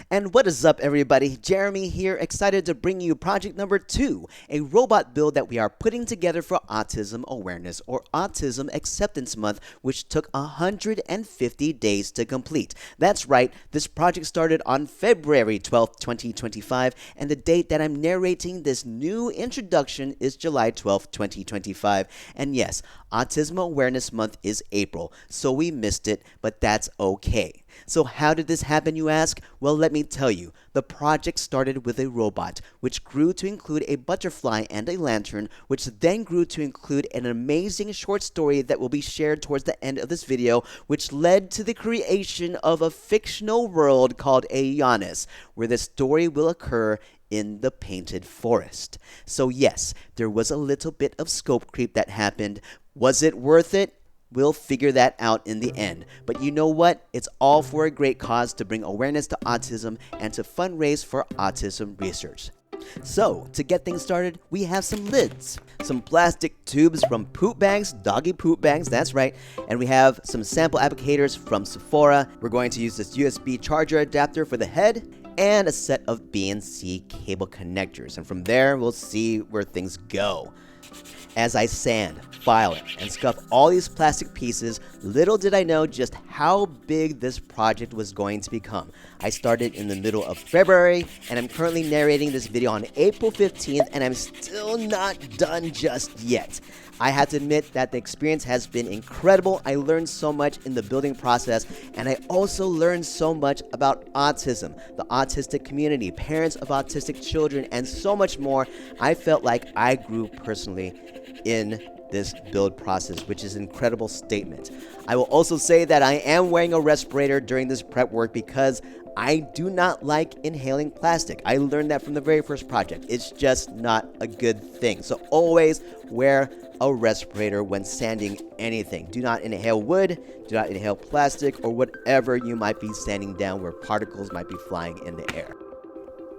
And what is up, everybody? Jeremy here, excited to bring you project number 2, a robot build that we are putting together for Autism Awareness or Autism Acceptance Month, which took 150 days to complete. That's right, this project started on February 12th, 2025, and the date that I'm narrating this new introduction is July 12th, 2025. And yes, Autism Awareness Month is April, so we missed it, but that's okay. So how did this happen, you ask? Well, let me tell you. The project started with a robot, which grew to include a butterfly and a lantern, which then grew to include an amazing short story that will be shared towards the end of this video, which led to the creation of a fictional world called Aeonis, where the story will occur in the painted forest. So yes, there was a little bit of scope creep that happened. Was it worth it? We'll figure that out in the end. But you know what? It's all for a great cause to bring awareness to autism and to fundraise for autism research. So, to get things started, we have some lids, some plastic tubes from poop bags, doggy poop bags, that's right, and we have some sample applicators from Sephora. We're going to use this USB charger adapter for the head, and a set of BNC cable connectors, and from there, we'll see where things go. As I sand, file, and scuff all these plastic pieces, little did I know just how big this project was going to become. I started in the middle of February, and I'm currently narrating this video on April 15th, and I'm still not done just yet. I have to admit that the experience has been incredible. I learned so much in the building process, and I also learned so much about autism, the autistic community, parents of autistic children, and so much more. I felt like I grew personally in this build process, which is an incredible statement. I will also say that I am wearing a respirator during this prep work because I do not like inhaling plastic. I learned that from the very first project. It's just not a good thing. So always wear a respirator when sanding anything. Do not inhale wood, do not inhale plastic, or whatever you might be sanding down where particles might be flying in the air.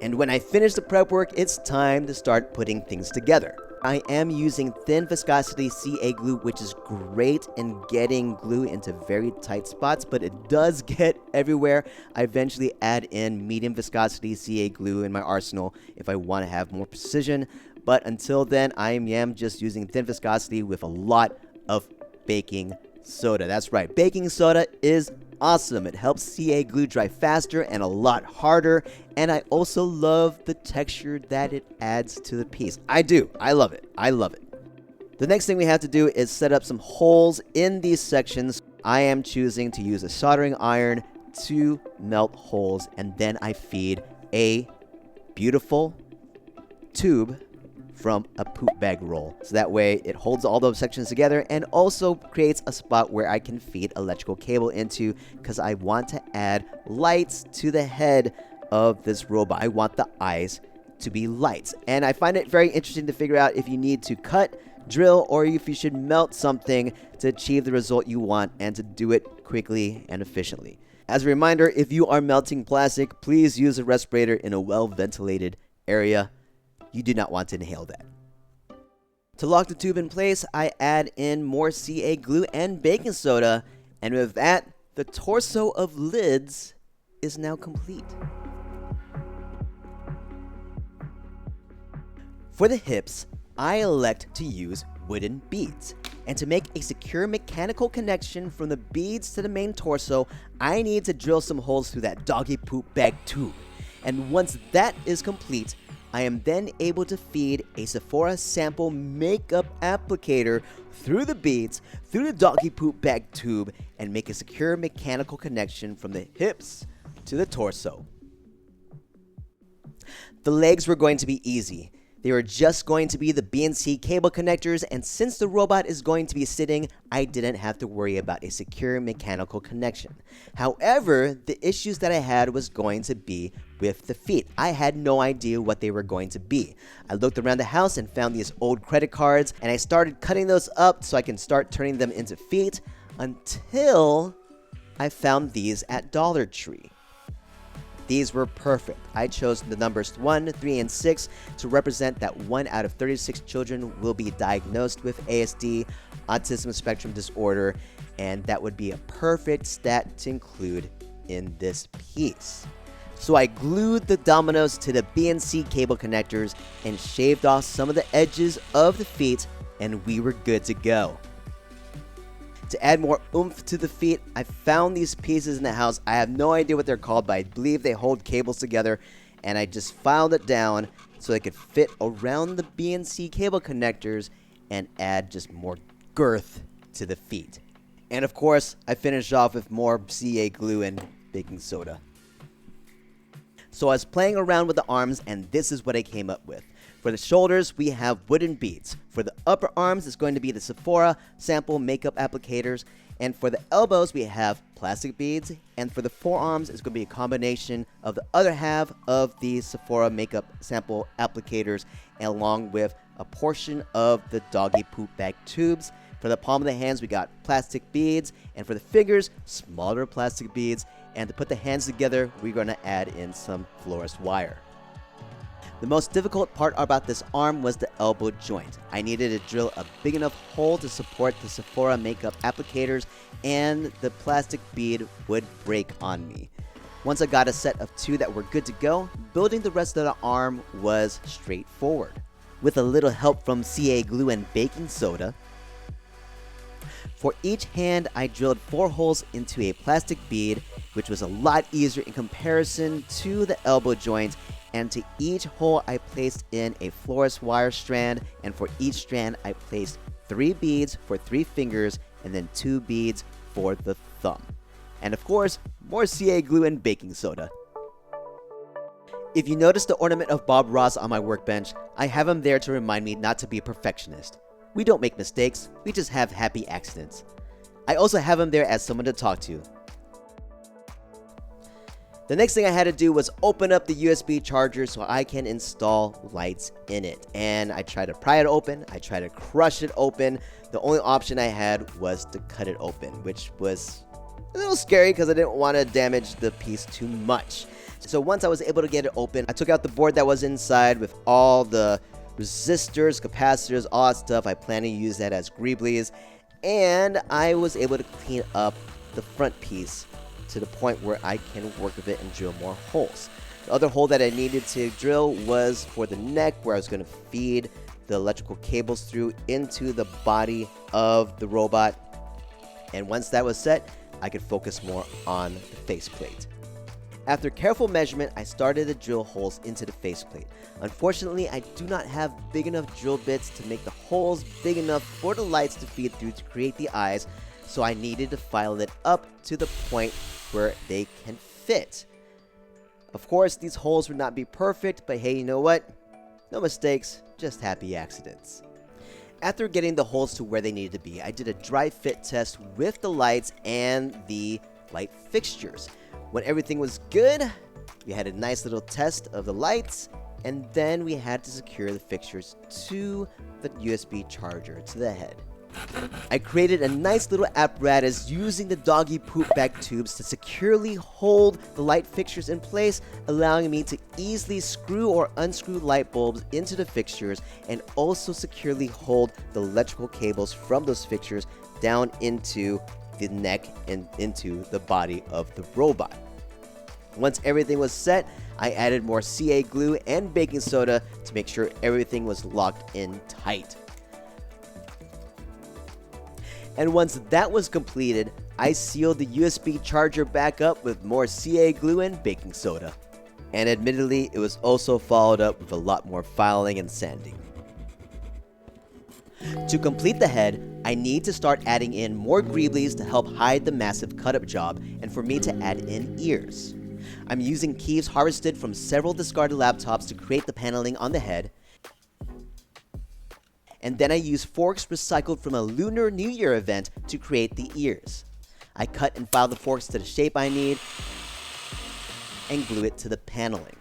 And when I finish the prep work, it's time to start putting things together. I am using thin viscosity CA glue, which is great in getting glue into very tight spots, but it does get everywhere. I eventually add in medium viscosity CA glue in my arsenal if I want to have more precision, but until then, I am just using thin viscosity with a lot of baking soda. That's right, baking soda is awesome. It helps CA glue dry faster and a lot harder, and I also love the texture that it adds to the piece. I do. I love it. I love it. The next thing we have to do is set up some holes in these sections. I am choosing to use a soldering iron to melt holes, and then I feed a beautiful tube from a poop bag roll. So that way it holds all those sections together and also creates a spot where I can feed electrical cable into, because I want to add lights to the head of this robot. I want the eyes to be lights. And I find it very interesting to figure out if you need to cut, drill, or if you should melt something to achieve the result you want and to do it quickly and efficiently. As a reminder, if you are melting plastic, please use a respirator in a well-ventilated area. You do not want to inhale that. To lock the tube in place, I add in more CA glue and baking soda, and with that, the torso of lids is now complete. For the hips, I elect to use wooden beads. And to make a secure mechanical connection from the beads to the main torso, I need to drill some holes through that doggy poop bag tube. And once that is complete, I am then able to feed a Sephora sample makeup applicator through the beads, through the doggy poop bag tube, and make a secure mechanical connection from the hips to the torso. The legs were going to be easy. They were just going to be the BNC cable connectors, and since the robot is going to be sitting, I didn't have to worry about a secure mechanical connection. However, the issues that I had was going to be with the feet. I had no idea what they were going to be. I looked around the house and found these old credit cards, and I started cutting those up so I can start turning them into feet until I found these at Dollar Tree. These were perfect. I chose the numbers 1, 3, and 6 to represent that 1 out of 36 children will be diagnosed with ASD, autism spectrum disorder, and that would be a perfect stat to include in this piece. So I glued the dominoes to the BNC cable connectors and shaved off some of the edges of the feet, and we were good to go. To add more oomph to the feet, I found these pieces in the house. I have no idea what they're called, but I believe they hold cables together, and I just filed it down so they could fit around the BNC cable connectors and add just more girth to the feet. And of course, I finished off with more CA glue and baking soda. So I was playing around with the arms, and this is what I came up with. For the shoulders, we have wooden beads. For the upper arms, it's going to be the Sephora sample makeup applicators. And for the elbows, we have plastic beads. And for the forearms, it's going to be a combination of the other half of the Sephora makeup sample applicators, along with a portion of the doggy poop bag tubes. For the palm of the hands, we got plastic beads. And for the fingers, smaller plastic beads. And to put the hands together, we're going to add in some fluorescent wire. The most difficult part about this arm was the elbow joint. I needed to drill a big enough hole to support the Sephora makeup applicators, and the plastic bead would break on me. Once I got a set of 2 that were good to go, building the rest of the arm was straightforward. With a little help from CA glue and baking soda, for each hand I drilled 4 holes into a plastic bead, which was a lot easier in comparison to the elbow joint. And to each hole I placed in a fluorescent wire strand, and for each strand I placed 3 beads for 3 fingers and then 2 beads for the thumb. And of course, more CA glue and baking soda. If you notice the ornament of Bob Ross on my workbench, I have him there to remind me not to be a perfectionist. We don't make mistakes, we just have happy accidents. I also have him there as someone to talk to. The next thing I had to do was open up the USB charger so I can install lights in it. And I tried to pry it open, I tried to crush it open. The only option I had was to cut it open, which was a little scary because I didn't want to damage the piece too much. So once I was able to get it open, I took out the board that was inside with all the resistors, capacitors, all that stuff. I plan to use that as greeblies. And I was able to clean up the front piece to the point where I can work with it and drill more holes. The other hole that I needed to drill was for the neck, where I was going to feed the electrical cables through into the body of the robot. And once that was set, I could focus more on the faceplate. After careful measurement, I started to drill holes into the faceplate. Unfortunately, I do not have big enough drill bits to make the holes big enough for the lights to feed through to create the eyes, so I needed to file it up to the point where they can fit. Of course, these holes would not be perfect, but hey, you know what? No mistakes, just happy accidents. After getting the holes to where they needed to be, I did a dry fit test with the lights and the light fixtures. When everything was good, we had a nice little test of the lights, and then we had to secure the fixtures to the USB charger to the head. I created a nice little apparatus using the doggy poop bag tubes to securely hold the light fixtures in place, allowing me to easily screw or unscrew light bulbs into the fixtures, and also securely hold the electrical cables from those fixtures down into the neck and into the body of the robot. Once everything was set, I added more CA glue and baking soda to make sure everything was locked in tight. And once that was completed, I sealed the USB charger back up with more CA glue and baking soda. And admittedly, it was also followed up with a lot more filing and sanding. To complete the head, I need to start adding in more greeblies to help hide the massive cut-up job, and for me to add in ears. I'm using keys harvested from several discarded laptops to create the paneling on the head. And then I use forks recycled from a Lunar New Year event to create the ears. I cut and file the forks to the shape I need and glue it to the paneling.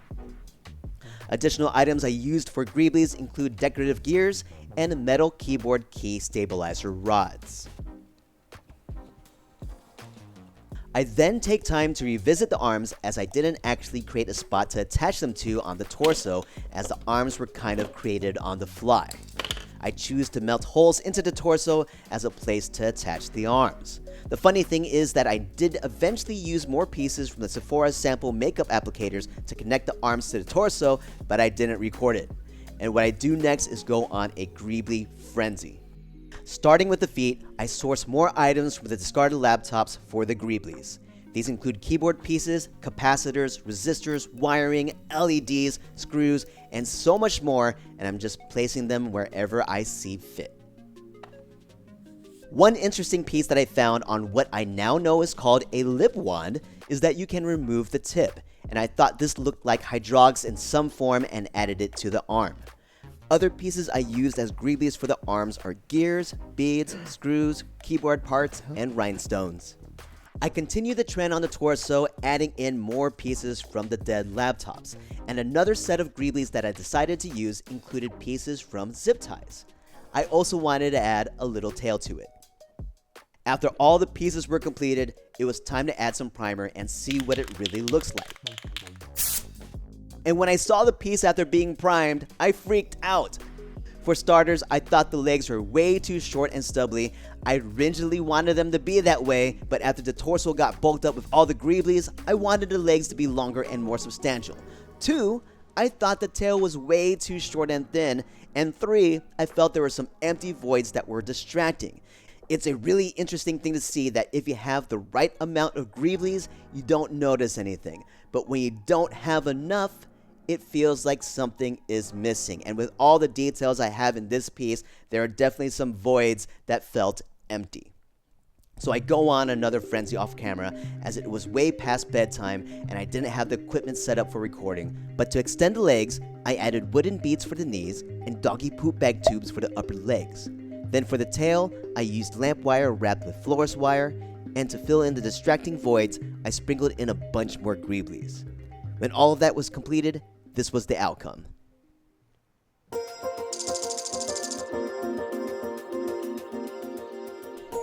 Additional items I used for greeblies include decorative gears and metal keyboard key stabilizer rods. I then take time to revisit the arms, as I didn't actually create a spot to attach them to on the torso, as the arms were kind of created on the fly. I choose to melt holes into the torso as a place to attach the arms. The funny thing is that I did eventually use more pieces from the Sephora sample makeup applicators to connect the arms to the torso, but I didn't record it. And what I do next is go on a greebly frenzy. Starting with the feet, I source more items from the discarded laptops for the greeblies. These include keyboard pieces, capacitors, resistors, wiring, LEDs, screws, and so much more, and I'm just placing them wherever I see fit. One interesting piece that I found on what I now know is called a lip wand is that you can remove the tip, and I thought this looked like hydraulics in some form and added it to the arm. Other pieces I used as greeblies for the arms are gears, beads, screws, keyboard parts, and rhinestones. I continue the trend on the torso, adding in more pieces from the dead laptops, and another set of greeblies that I decided to use included pieces from zip ties. I also wanted to add a little tail to it. After all the pieces were completed, it was time to add some primer and see what it really looks like. And when I saw the piece after being primed, I freaked out. For starters, I thought the legs were way too short and stubbly. I rigidly wanted them to be that way, but after the torso got bulked up with all the greeblies, I wanted the legs to be longer and more substantial. 2, I thought the tail was way too short and thin. And 3, I felt there were some empty voids that were distracting. It's a really interesting thing to see that if you have the right amount of greeblies, you don't notice anything. But when you don't have enough, it feels like something is missing. And with all the details I have in this piece, there are definitely some voids that felt empty. So I go on another frenzy off camera as it was way past bedtime and I didn't have the equipment set up for recording. But to extend the legs, I added wooden beads for the knees and doggy poop bag tubes for the upper legs. Then for the tail, I used lamp wire wrapped with florist wire, and to fill in the distracting voids, I sprinkled in a bunch more greeblies. When all of that was completed, this was the outcome.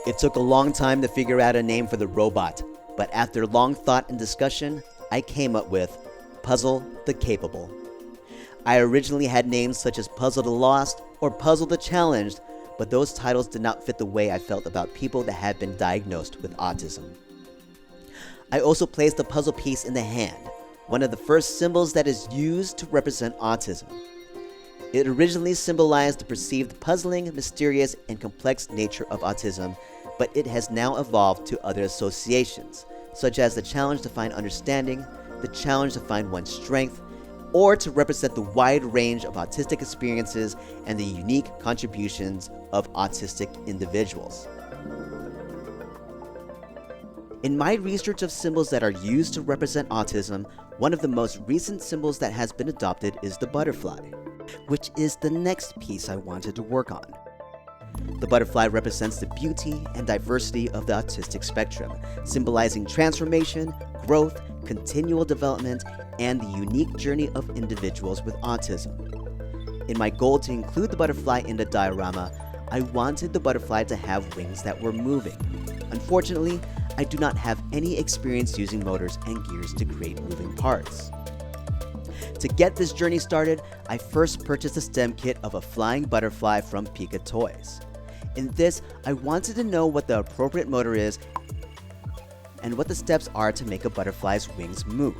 It took a long time to figure out a name for the robot, but after long thought and discussion, I came up with Puzz L the Capable. I originally had names such as Puzzle the Lost or Puzzle the Challenged, but those titles did not fit the way I felt about people that had been diagnosed with autism. I also placed a puzzle piece in the hand, one of the first symbols that is used to represent autism. It originally symbolized the perceived puzzling, mysterious, and complex nature of autism, but it has now evolved to other associations, such as the challenge to find understanding, the challenge to find one's strength, or to represent the wide range of autistic experiences and the unique contributions of autistic individuals. In my research of symbols that are used to represent autism, one of the most recent symbols that has been adopted is the butterfly, which is the next piece I wanted to work on. The butterfly represents the beauty and diversity of the autistic spectrum, symbolizing transformation, growth, continual development, and the unique journey of individuals with autism. In my goal to include the butterfly in the diorama, I wanted the butterfly to have wings that were moving. Unfortunately, I do not have any experience using motors and gears to create moving parts. To get this journey started, I first purchased a stem kit of a flying butterfly from Pika Toys. In this, I wanted to know what the appropriate motor is and what the steps are to make a butterfly's wings move.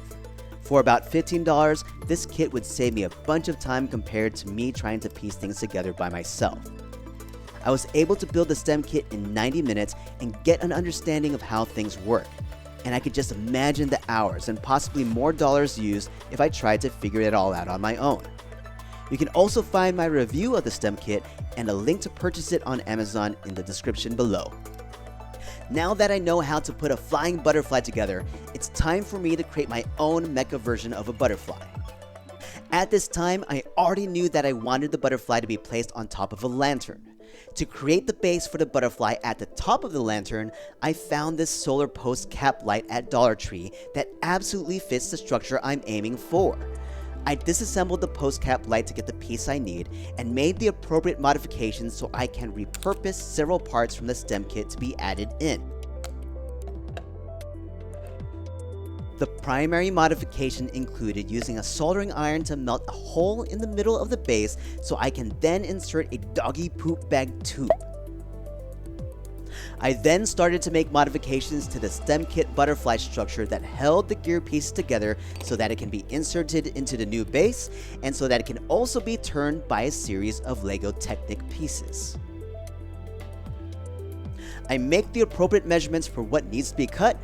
For about $15, this kit would save me a bunch of time compared to me trying to piece things together by myself. I was able to build the stem kit in 90 minutes and get an understanding of how things work. And I could just imagine the hours and possibly more dollars used if I tried to figure it all out on my own. You can also find my review of the stem kit and a link to purchase it on Amazon in the description below. Now that I know how to put a flying butterfly together, it's time for me to create my own mecha version of a butterfly. At this time, I already knew that I wanted the butterfly to be placed on top of a lantern. To create the base for the butterfly at the top of the lantern, I found this solar post cap light at Dollar Tree that absolutely fits the structure I'm aiming for. I disassembled the post cap light to get the piece I need and made the appropriate modifications so I can repurpose several parts from the stem kit to be added in. The primary modification included using a soldering iron to melt a hole in the middle of the base so I can then insert a doggy poop bag tube. I then started to make modifications to the stem kit butterfly structure that held the gear pieces together so that it can be inserted into the new base and so that it can also be turned by a series of Lego Technic pieces. I make the appropriate measurements for what needs to be cut,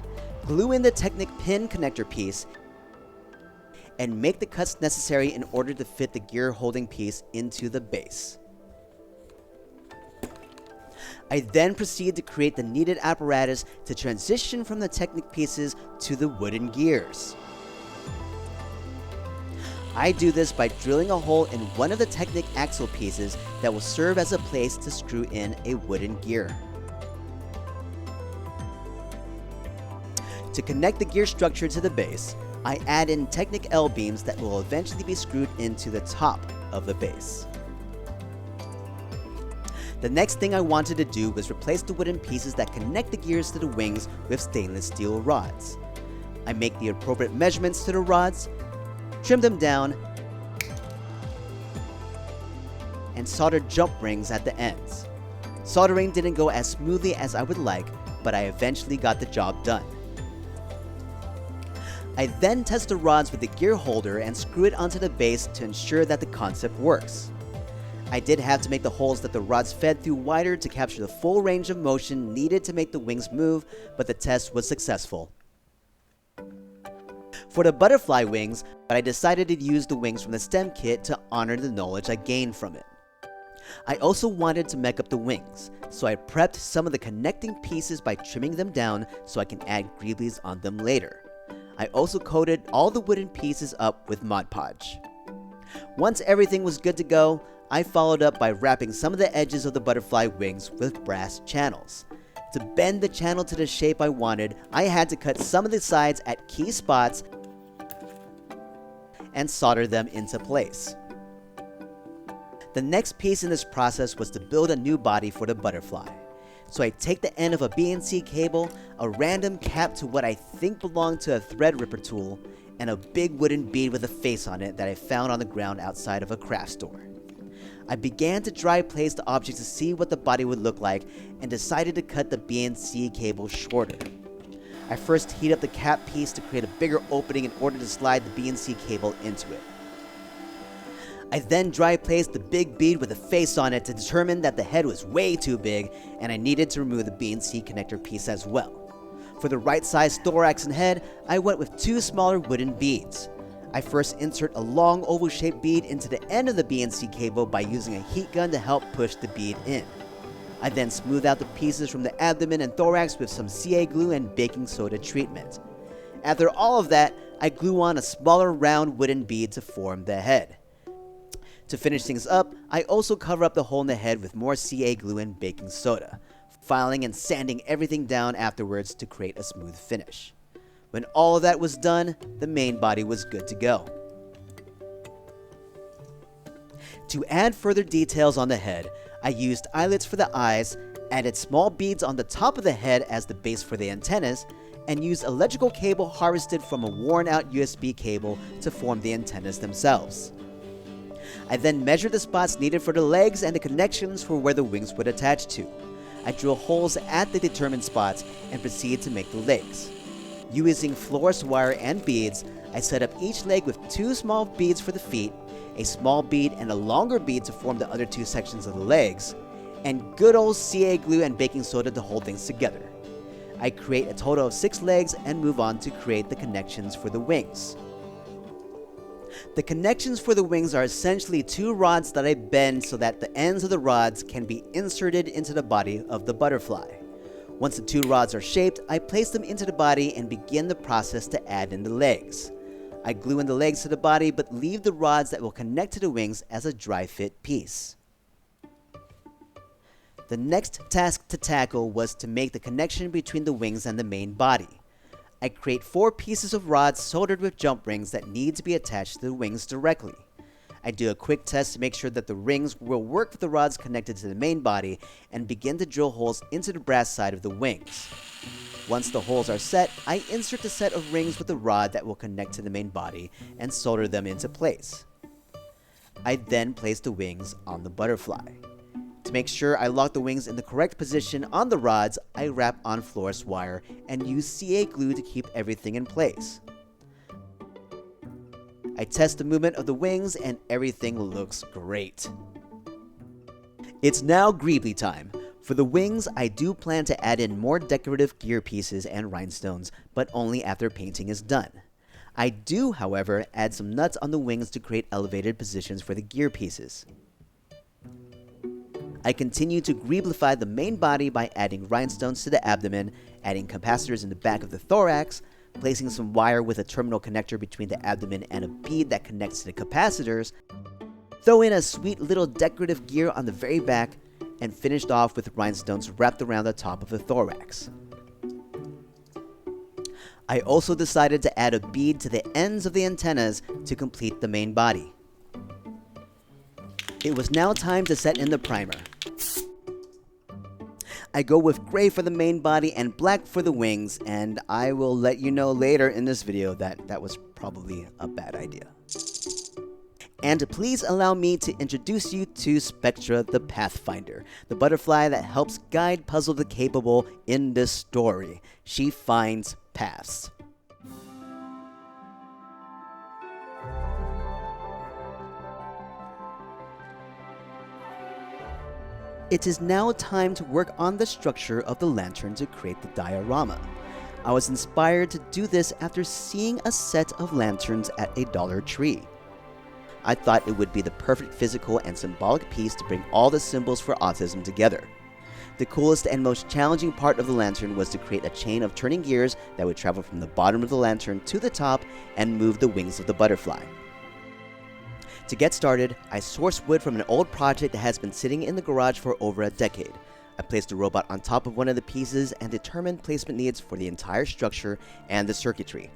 glue in the Technic pin connector piece, and make the cuts necessary in order to fit the gear holding piece into the base. I then proceed to create the needed apparatus to transition from the Technic pieces to the wooden gears. I do this by drilling a hole in one of the Technic axle pieces that will serve as a place to screw in a wooden gear. To connect the gear structure to the base, I add in Technic L beams that will eventually be screwed into the top of the base. The next thing I wanted to do was replace the wooden pieces that connect the gears to the wings with stainless steel rods. I make the appropriate measurements to the rods, trim them down, and solder jump rings at the ends. Soldering didn't go as smoothly as I would like, but I eventually got the job done. I then test the rods with the gear holder and screw it onto the base to ensure that the concept works. I did have to make the holes that the rods fed through wider to capture the full range of motion needed to make the wings move, but the test was successful. For the butterfly wings, I decided to use the wings from the stem kit to honor the knowledge I gained from it. I also wanted to mech up the wings, so I prepped some of the connecting pieces by trimming them down so I can add greeblies on them later. I also coated all the wooden pieces up with Mod Podge. Once everything was good to go, I followed up by wrapping some of the edges of the butterfly wings with brass channels. To bend the channel to the shape I wanted, I had to cut some of the sides at key spots and solder them into place. The next piece in this process was to build a new body for the butterfly. So I take the end of a BNC cable, a random cap to what I think belonged to a thread ripper tool, and a big wooden bead with a face on it that I found on the ground outside of a craft store. I began to dry place the object to see what the body would look like and decided to cut the BNC cable shorter. I first heat up the cap piece to create a bigger opening in order to slide the BNC cable into it. I then dry placed the big bead with a face on it to determine that the head was way too big and I needed to remove the BNC connector piece as well. For the right size thorax and head, I went with two smaller wooden beads. I first insert a long oval shaped bead into the end of the BNC cable by using a heat gun to help push the bead in. I then smooth out the pieces from the abdomen and thorax with some CA glue and baking soda treatment. After all of that, I glue on a smaller round wooden bead to form the head. To finish things up, I also cover up the hole in the head with more CA glue and baking soda, filing and sanding everything down afterwards to create a smooth finish. When all of that was done, the main body was good to go. To add further details on the head, I used eyelets for the eyes, added small beads on the top of the head as the base for the antennas, and used electrical cable harvested from a worn-out USB cable to form the antennas themselves. I then measured the spots needed for the legs and the connections for where the wings would attach to. I drill holes at the determined spots and proceed to make the legs. Using fluorescent wire and beads, I set up each leg with two small beads for the feet, a small bead and a longer bead to form the other two sections of the legs, and good old CA glue and baking soda to hold things together. I create a total of 6 legs and move on to create the connections for the wings. The connections for the wings are essentially 2 rods that I bend so that the ends of the rods can be inserted into the body of the butterfly. Once the 2 rods are shaped, I place them into the body and begin the process to add in the legs. I glue in the legs to the body but leave the rods that will connect to the wings as a dry fit piece. The next task to tackle was to make the connection between the wings and the main body. I create 4 pieces of rods soldered with jump rings that need to be attached to the wings directly. I do a quick test to make sure that the rings will work with the rods connected to the main body and begin to drill holes into the brass side of the wings. Once the holes are set, I insert the set of rings with the rod that will connect to the main body and solder them into place. I then place the wings on the butterfly. To make sure I lock the wings in the correct position on the rods, I wrap on fluorescent wire and use CA glue to keep everything in place. I test the movement of the wings and everything looks great. It's now greebly time. For the wings, I do plan to add in more decorative gear pieces and rhinestones, but only after painting is done. I do, however, add some nuts on the wings to create elevated positions for the gear pieces. I continue to greeblify the main body by adding rhinestones to the abdomen, adding capacitors in the back of the thorax, placing some wire with a terminal connector between the abdomen and a bead that connects to the capacitors, throw in a sweet little decorative gear on the very back, and finished off with rhinestones wrapped around the top of the thorax. I also decided to add a bead to the ends of the antennas to complete the main body. It was now time to set in the primer. I go with gray for the main body and black for the wings, and I will let you know later in this video that that was probably a bad idea. And please allow me to introduce you to Spectra the Pathfinder, the butterfly that helps guide Puzz L the Capable in this story. She finds paths. It is now time to work on the structure of the lantern to create the diorama. I was inspired to do this after seeing a set of lanterns at a Dollar Tree. I thought it would be the perfect physical and symbolic piece to bring all the symbols for autism together. The coolest and most challenging part of the lantern was to create a chain of turning gears that would travel from the bottom of the lantern to the top and move the wings of the butterfly. To get started, I sourced wood from an old project that has been sitting in the garage for over a decade. I placed the robot on top of one of the pieces and determined placement needs for the entire structure and the circuitry.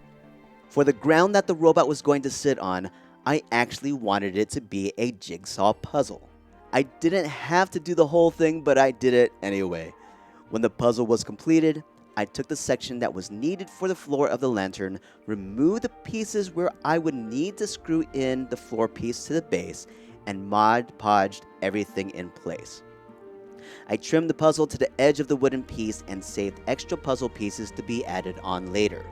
For the ground that the robot was going to sit on, I actually wanted it to be a jigsaw puzzle. I didn't have to do the whole thing, but I did it anyway. When the puzzle was completed, I took the section that was needed for the floor of the lantern, removed the pieces where I would need to screw in the floor piece to the base, and Mod Podged everything in place. I trimmed the puzzle to the edge of the wooden piece and saved extra puzzle pieces to be added on later.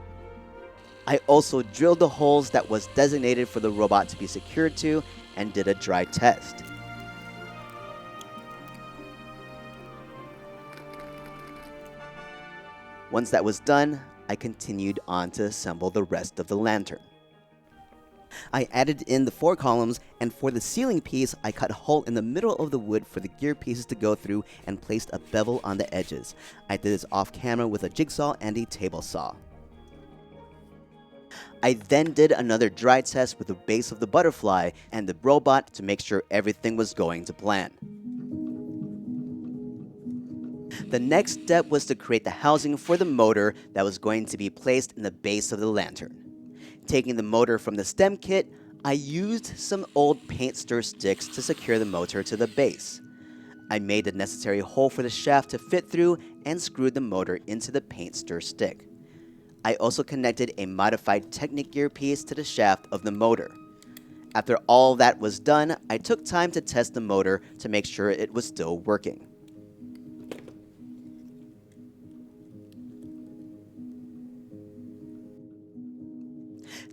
I also drilled the holes that was designated for the robot to be secured to and did a dry test. Once that was done, I continued on to assemble the rest of the lantern. I added in the 4 columns, and for the ceiling piece, I cut a hole in the middle of the wood for the gear pieces to go through and placed a bevel on the edges. I did this off camera with a jigsaw and a table saw. I then did another dry test with the base of the butterfly and the robot to make sure everything was going to plan. The next step was to create the housing for the motor that was going to be placed in the base of the lantern. Taking the motor from the stem kit, I used some old paint stir sticks to secure the motor to the base. I made the necessary hole for the shaft to fit through and screwed the motor into the paint stir stick. I also connected a modified Technic gear piece to the shaft of the motor. After all that was done, I took time to test the motor to make sure it was still working.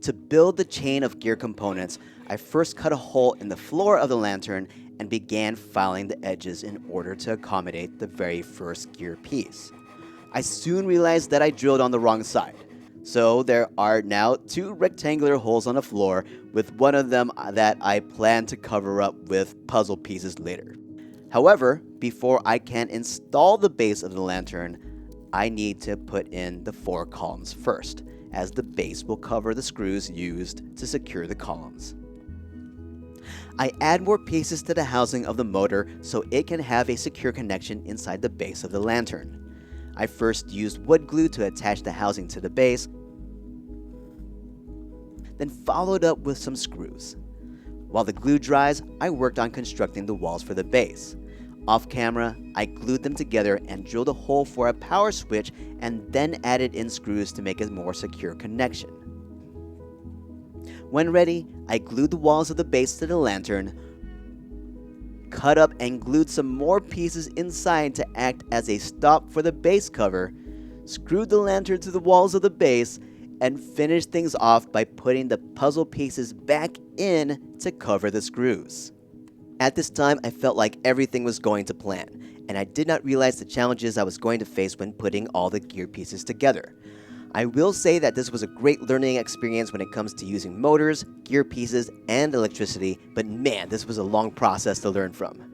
To build the chain of gear components, I first cut a hole in the floor of the lantern and began filing the edges in order to accommodate the very first gear piece. I soon realized that I drilled on the wrong side, so there are now 2 rectangular holes on the floor, with one of them that I plan to cover up with puzzle pieces later. However, before I can install the base of the lantern, I need to put in the 4 columns first, as the base will cover the screws used to secure the columns. I add more pieces to the housing of the motor so it can have a secure connection inside the base of the lantern. I first used wood glue to attach the housing to the base, then followed up with some screws. While the glue dries, I worked on constructing the walls for the base. Off camera, I glued them together and drilled a hole for a power switch and then added in screws to make a more secure connection. When ready, I glued the walls of the base to the lantern, cut up and glued some more pieces inside to act as a stop for the base cover, screwed the lantern to the walls of the base, and finished things off by putting the puzzle pieces back in to cover the screws. At this time, I felt like everything was going to plan, and I did not realize the challenges I was going to face when putting all the gear pieces together. I will say that this was a great learning experience when it comes to using motors, gear pieces, and electricity, but man, this was a long process to learn from.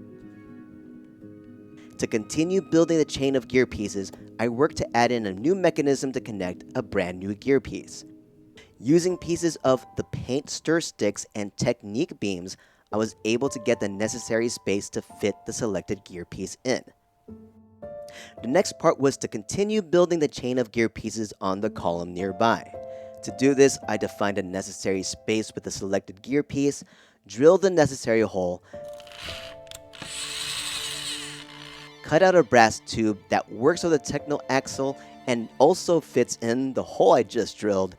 To continue building the chain of gear pieces, I worked to add in a new mechanism to connect a brand new gear piece. Using pieces of the paint stir sticks and technique beams, I was able to get the necessary space to fit the selected gear piece in. The next part was to continue building the chain of gear pieces on the column nearby. To do this, I defined a necessary space with the selected gear piece, drilled the necessary hole, cut out a brass tube that works with a techno axle and also fits in the hole I just drilled,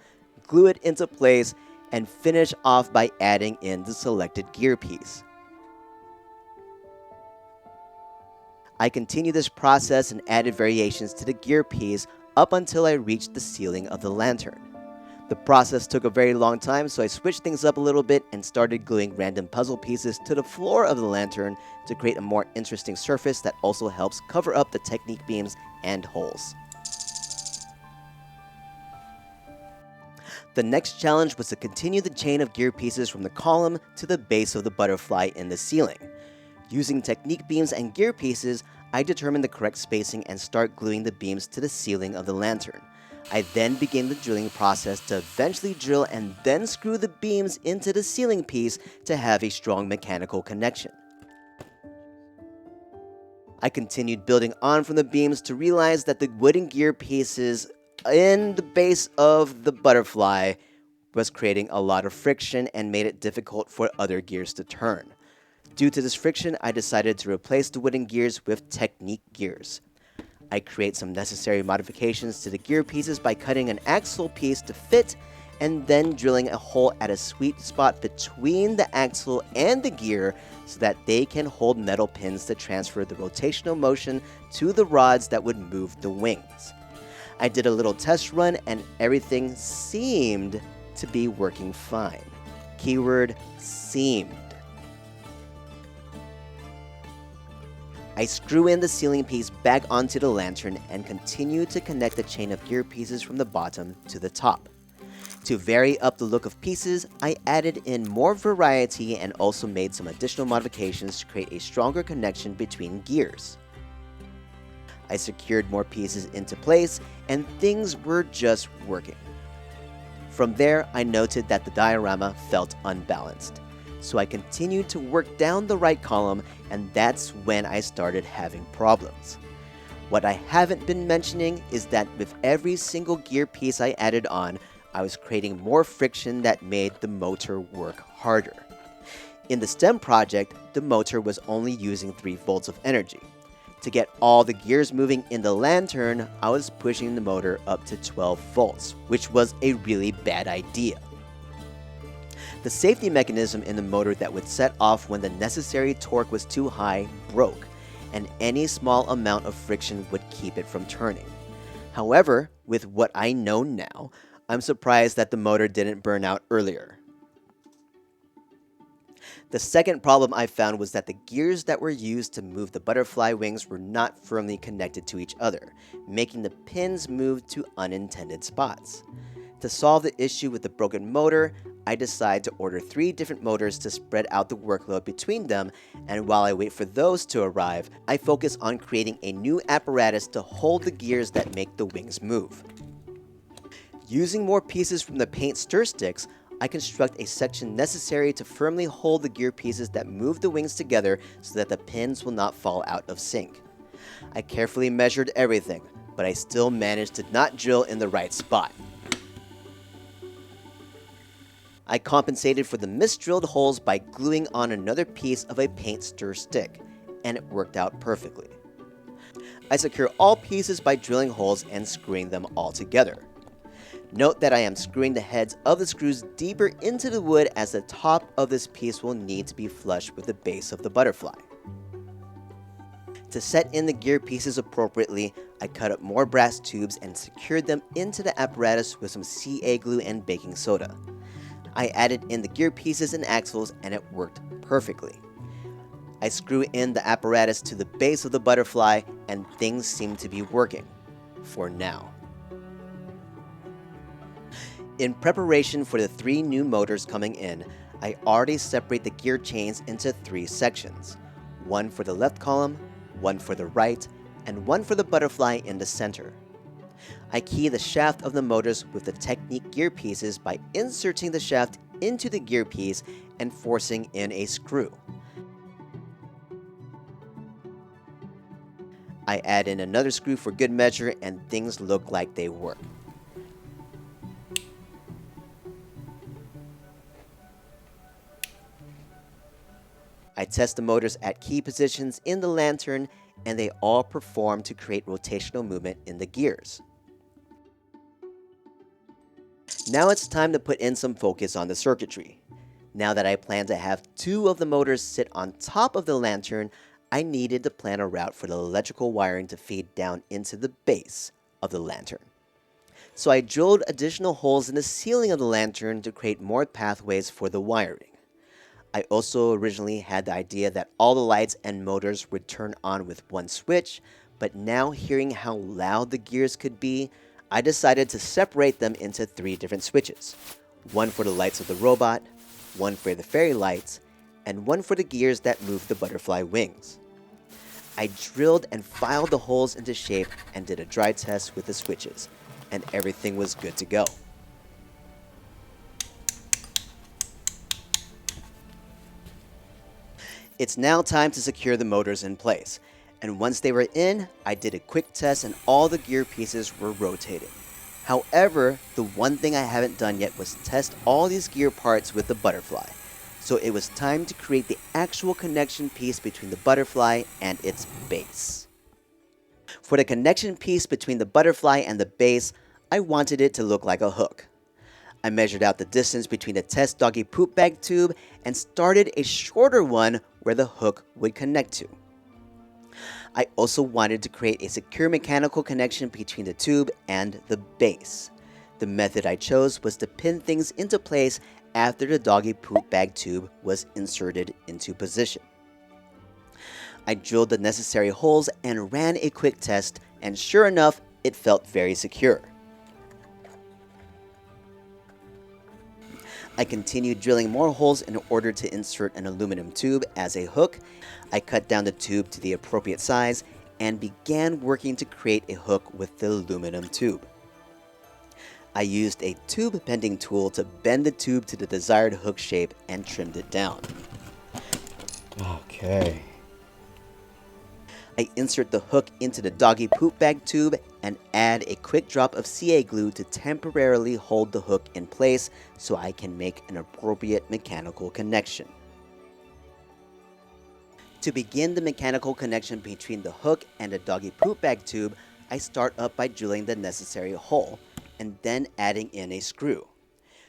glue it into place, and finish off by adding in the selected gear piece. I continued this process and added variations to the gear piece up until I reached the ceiling of the lantern. The process took a very long time, so I switched things up a little bit and started gluing random puzzle pieces to the floor of the lantern to create a more interesting surface that also helps cover up the technique beams and holes. The next challenge was to continue the chain of gear pieces from the column to the base of the butterfly in the ceiling. Using technique beams and gear pieces, I determined the correct spacing and start gluing the beams to the ceiling of the lantern. I then began the drilling process to eventually drill and then screw the beams into the ceiling piece to have a strong mechanical connection. I continued building on from the beams to realize that the wooden gear pieces in the base of the butterfly was creating a lot of friction and made it difficult for other gears to turn. Due to this friction, I decided to replace the wooden gears with technique gears. I create some necessary modifications to the gear pieces by cutting an axle piece to fit and then drilling a hole at a sweet spot between the axle and the gear so that they can hold metal pins to transfer the rotational motion to the rods that would move the wings. I did a little test run and everything seemed to be working fine. Keyword seemed. I screw in the ceiling piece back onto the lantern and continue to connect the chain of gear pieces from the bottom to the top. To vary up the look of pieces, I added in more variety and also made some additional modifications to create a stronger connection between gears. I secured more pieces into place and things were just working. From there, I noted that the diorama felt unbalanced. So I continued to work down the right column, and that's when I started having problems. What I haven't been mentioning is that with every single gear piece I added on, I was creating more friction that made the motor work harder. In the STEM project, the motor was only using 3 volts of energy. To get all the gears moving in the lantern, I was pushing the motor up to 12 volts, which was a really bad idea. The safety mechanism in the motor that would set off when the necessary torque was too high broke, and any small amount of friction would keep it from turning. However, with what I know now, I'm surprised that the motor didn't burn out earlier. The second problem I found was that the gears that were used to move the butterfly wings were not firmly connected to each other, making the pins move to unintended spots. To solve the issue with the broken motor, I decide to order 3 different motors to spread out the workload between them, and while I wait for those to arrive, I focus on creating a new apparatus to hold the gears that make the wings move. Using more pieces from the paint stir sticks, I construct a section necessary to firmly hold the gear pieces that move the wings together so that the pins will not fall out of sync. I carefully measured everything, but I still managed to not drill in the right spot. I compensated for the misdrilled holes by gluing on another piece of a paint stir stick, and it worked out perfectly. I secure all pieces by drilling holes and screwing them all together. Note that I am screwing the heads of the screws deeper into the wood as the top of this piece will need to be flush with the base of the butterfly. To set in the gear pieces appropriately, I cut up more brass tubes and secured them into the apparatus with some CA glue and baking soda. I added in the gear pieces and axles and it worked perfectly. I screw in the apparatus to the base of the butterfly and things seem to be working. For now. In preparation for the 3 new motors coming in, I already separate the gear chains into 3 sections. One for the left column, one for the right, and one for the butterfly in the center. I key the shaft of the motors with the Technique gear pieces by inserting the shaft into the gear piece and forcing in a screw. I add in another screw for good measure and things look like they work. I test the motors at key positions in the lantern and they all perform to create rotational movement in the gears. Now it's time to put in some focus on the circuitry. Now that I plan to have 2 of the motors sit on top of the lantern, I needed to plan a route for the electrical wiring to feed down into the base of the lantern. So I drilled additional holes in the ceiling of the lantern to create more pathways for the wiring. I also originally had the idea that all the lights and motors would turn on with one switch, but now hearing how loud the gears could be, I decided to separate them into 3 different switches. One for the lights of the robot, one for the fairy lights, and one for the gears that move the butterfly wings. I drilled and filed the holes into shape and did a dry test with the switches, and everything was good to go. It's now time to secure the motors in place, and once they were in, I did a quick test and all the gear pieces were rotating. However, the one thing I haven't done yet was test all these gear parts with the butterfly, so it was time to create the actual connection piece between the butterfly and its base. For the connection piece between the butterfly and the base, I wanted it to look like a hook. I measured out the distance between the test doggy poop bag tube and started a shorter one where the hook would connect to. I also wanted to create a secure mechanical connection between the tube and the base. The method I chose was to pin things into place after the doggy poop bag tube was inserted into position. I drilled the necessary holes and ran a quick test, and sure enough, it felt very secure. I continued drilling more holes in order to insert an aluminum tube as a hook. I cut down the tube to the appropriate size and began working to create a hook with the aluminum tube. I used a tube bending tool to bend the tube to the desired hook shape and trimmed it down. Okay. I insert the hook into the doggy poop bag tube and add a quick drop of CA glue to temporarily hold the hook in place so I can make an appropriate mechanical connection. To begin the mechanical connection between the hook and the doggy poop bag tube, I start up by drilling the necessary hole and then adding in a screw.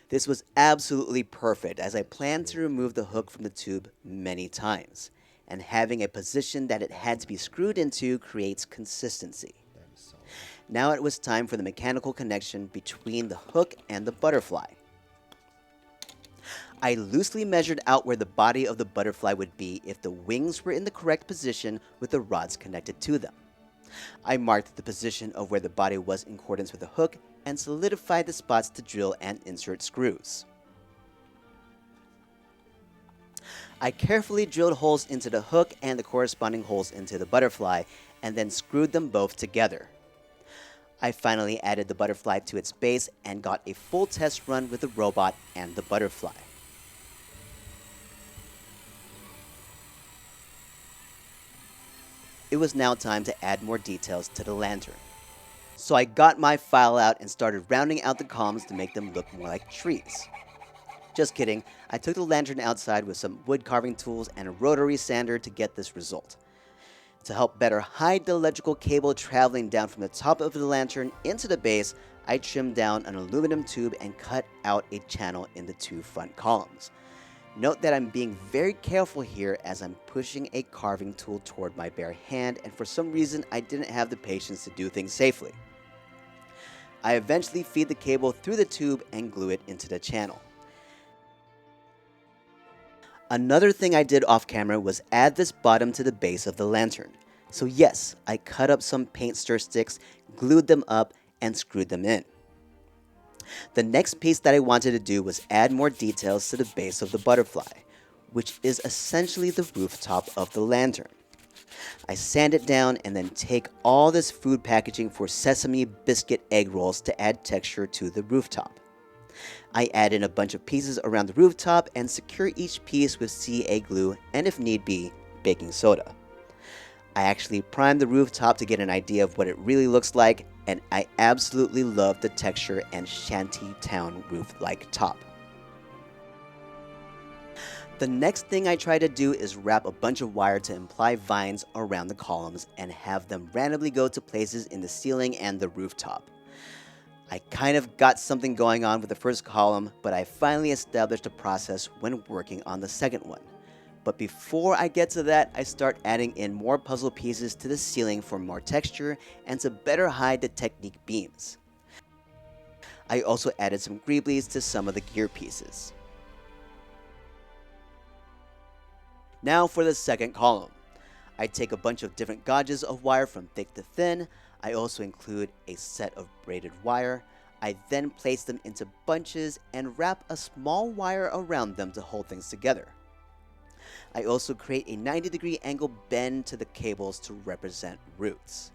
This was absolutely perfect as I planned to remove the hook from the tube many times, and having a position that it had to be screwed into creates consistency. Now it was time for the mechanical connection between the hook and the butterfly. I loosely measured out where the body of the butterfly would be if the wings were in the correct position with the rods connected to them. I marked the position of where the body was in accordance with the hook and solidified the spots to drill and insert screws. I carefully drilled holes into the hook and the corresponding holes into the butterfly and then screwed them both together. I finally added the butterfly to its base and got a full test run with the robot and the butterfly. It was now time to add more details to the lantern. So I got my file out and started rounding out the columns to make them look more like trees. Just kidding, I took the lantern outside with some wood carving tools and a rotary sander to get this result. To help better hide the electrical cable traveling down from the top of the lantern into the base, I trimmed down an aluminum tube and cut out a channel in the 2 front columns. Note that I'm being very careful here as I'm pushing a carving tool toward my bare hand, and for some reason I didn't have the patience to do things safely. I eventually feed the cable through the tube and glue it into the channel. Another thing I did off camera was add this bottom to the base of the lantern. So yes, I cut up some paint stir sticks, glued them up, and screwed them in. The next piece that I wanted to do was add more details to the base of the butterfly, which is essentially the rooftop of the lantern. I sand it down and then take all this food packaging for sesame biscuit egg rolls to add texture to the rooftop. I add in a bunch of pieces around the rooftop and secure each piece with CA glue and, if need be, baking soda. I actually primed the rooftop to get an idea of what it really looks like, and I absolutely love the texture and shanty town roof-like top. The next thing I try to do is wrap a bunch of wire to imply vines around the columns and have them randomly go to places in the ceiling and the rooftop. I kind of got something going on with the first column, but I finally established a process when working on the second one. But before I get to that, I start adding in more puzzle pieces to the ceiling for more texture and to better hide the Technique beams. I also added some greeblies to some of the gear pieces. Now for the second column. I take a bunch of different gauges of wire from thick to thin. I also include a set of braided wire. I then place them into bunches and wrap a small wire around them to hold things together. I also create a 90-degree angle bend to the cables to represent roots.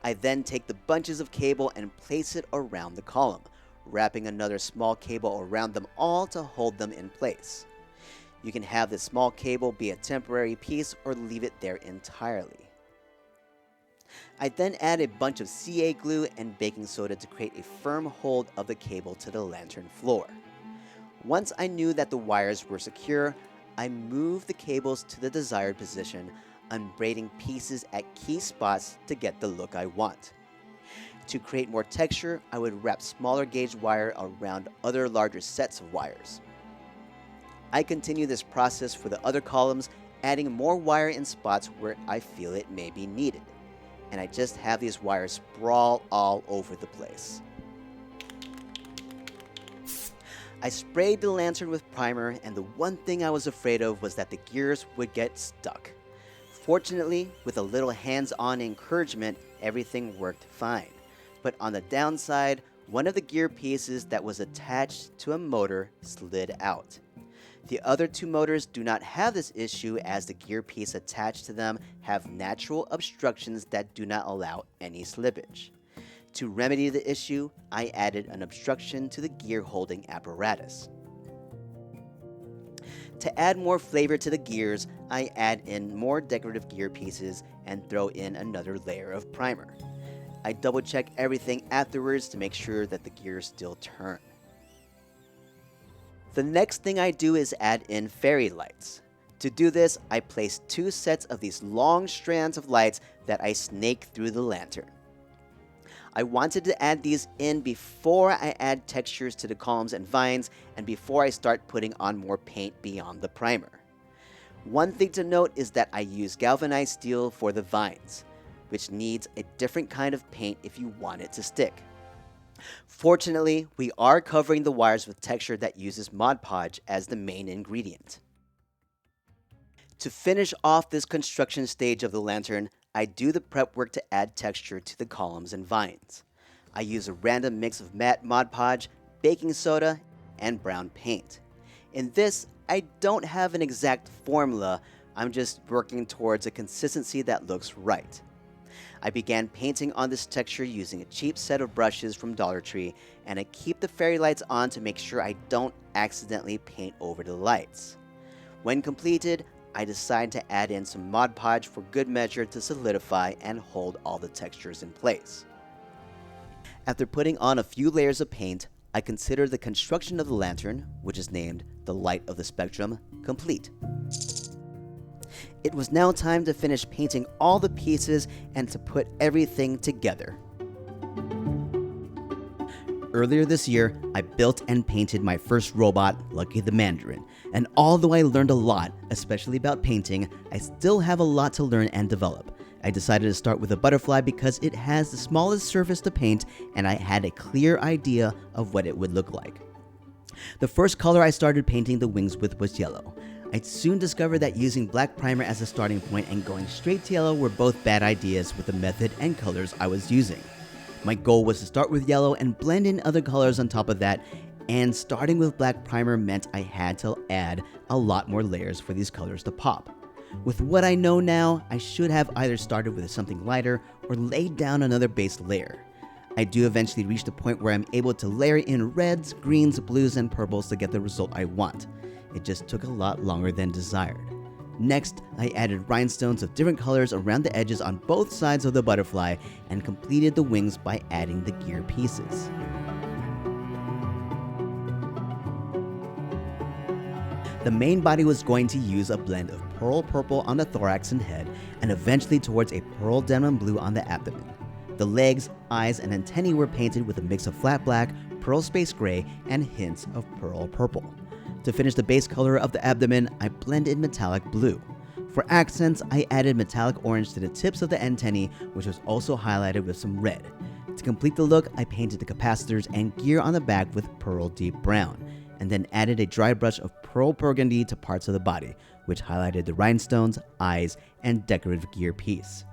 I then take the bunches of cable and place it around the column, wrapping another small cable around them all to hold them in place. You can have this small cable be a temporary piece or leave it there entirely. I then add a bunch of CA glue and baking soda to create a firm hold of the cable to the lantern floor. Once I knew that the wires were secure, I moved the cables to the desired position, unbraiding pieces at key spots to get the look I want. To create more texture, I would wrap smaller gauge wire around other larger sets of wires. I continue this process for the other columns, adding more wire in spots where I feel it may be needed. And I just have these wires sprawl all over the place. I sprayed the lantern with primer, and the one thing I was afraid of was that the gears would get stuck. Fortunately, with a little hands-on encouragement, everything worked fine. But on the downside, one of the gear pieces that was attached to a motor slid out. The other two motors do not have this issue, as the gear piece attached to them have natural obstructions that do not allow any slippage. To remedy the issue, I added an obstruction to the gear holding apparatus. To add more flavor to the gears, I add in more decorative gear pieces and throw in another layer of primer. I double check everything afterwards to make sure that the gears still turn. The next thing I do is add in fairy lights. To do this, I place two sets of these long strands of lights that I snake through the lantern. I wanted to add these in before I add textures to the columns and vines, and before I start putting on more paint beyond the primer. One thing to note is that I use galvanized steel for the vines, which needs a different kind of paint if you want it to stick. Fortunately, we are covering the wires with texture that uses Mod Podge as the main ingredient. To finish off this construction stage of the lantern, I do the prep work to add texture to the columns and vines. I use a random mix of matte Mod Podge, baking soda, and brown paint. In this, I don't have an exact formula, I'm just working towards a consistency that looks right. I began painting on this texture using a cheap set of brushes from Dollar Tree, and I keep the fairy lights on to make sure I don't accidentally paint over the lights. When completed, I decide to add in some Mod Podge for good measure to solidify and hold all the textures in place. After putting on a few layers of paint, I consider the construction of the lantern, which is named the Light of the Spectrum, complete. It was now time to finish painting all the pieces and to put everything together. Earlier this year, I built and painted my first robot, Lucky the Mandarin, and although I learned a lot, especially about painting, I still have a lot to learn and develop. I decided to start with a butterfly because it has the smallest surface to paint and I had a clear idea of what it would look like. The first color I started painting the wings with was yellow. I soon discovered that using black primer as a starting point and going straight to yellow were both bad ideas with the method and colors I was using. My goal was to start with yellow and blend in other colors on top of that, and starting with black primer meant I had to add a lot more layers for these colors to pop. With what I know now, I should have either started with something lighter or laid down another base layer. I do eventually reach the point where I'm able to layer in reds, greens, blues, and purples to get the result I want. It just took a lot longer than desired. Next, I added rhinestones of different colors around the edges on both sides of the butterfly and completed the wings by adding the gear pieces. The main body was going to use a blend of pearl purple on the thorax and head, and eventually towards a pearl denim blue on the abdomen. The legs, eyes, and antennae were painted with a mix of flat black, pearl space gray, and hints of pearl purple. To finish the base color of the abdomen, I blended metallic blue. For accents, I added metallic orange to the tips of the antennae, which was also highlighted with some red. To complete the look, I painted the capacitors and gear on the back with pearl deep brown, and then added a dry brush of pearl burgundy to parts of the body, which highlighted the rhinestones, eyes, and decorative gear piece.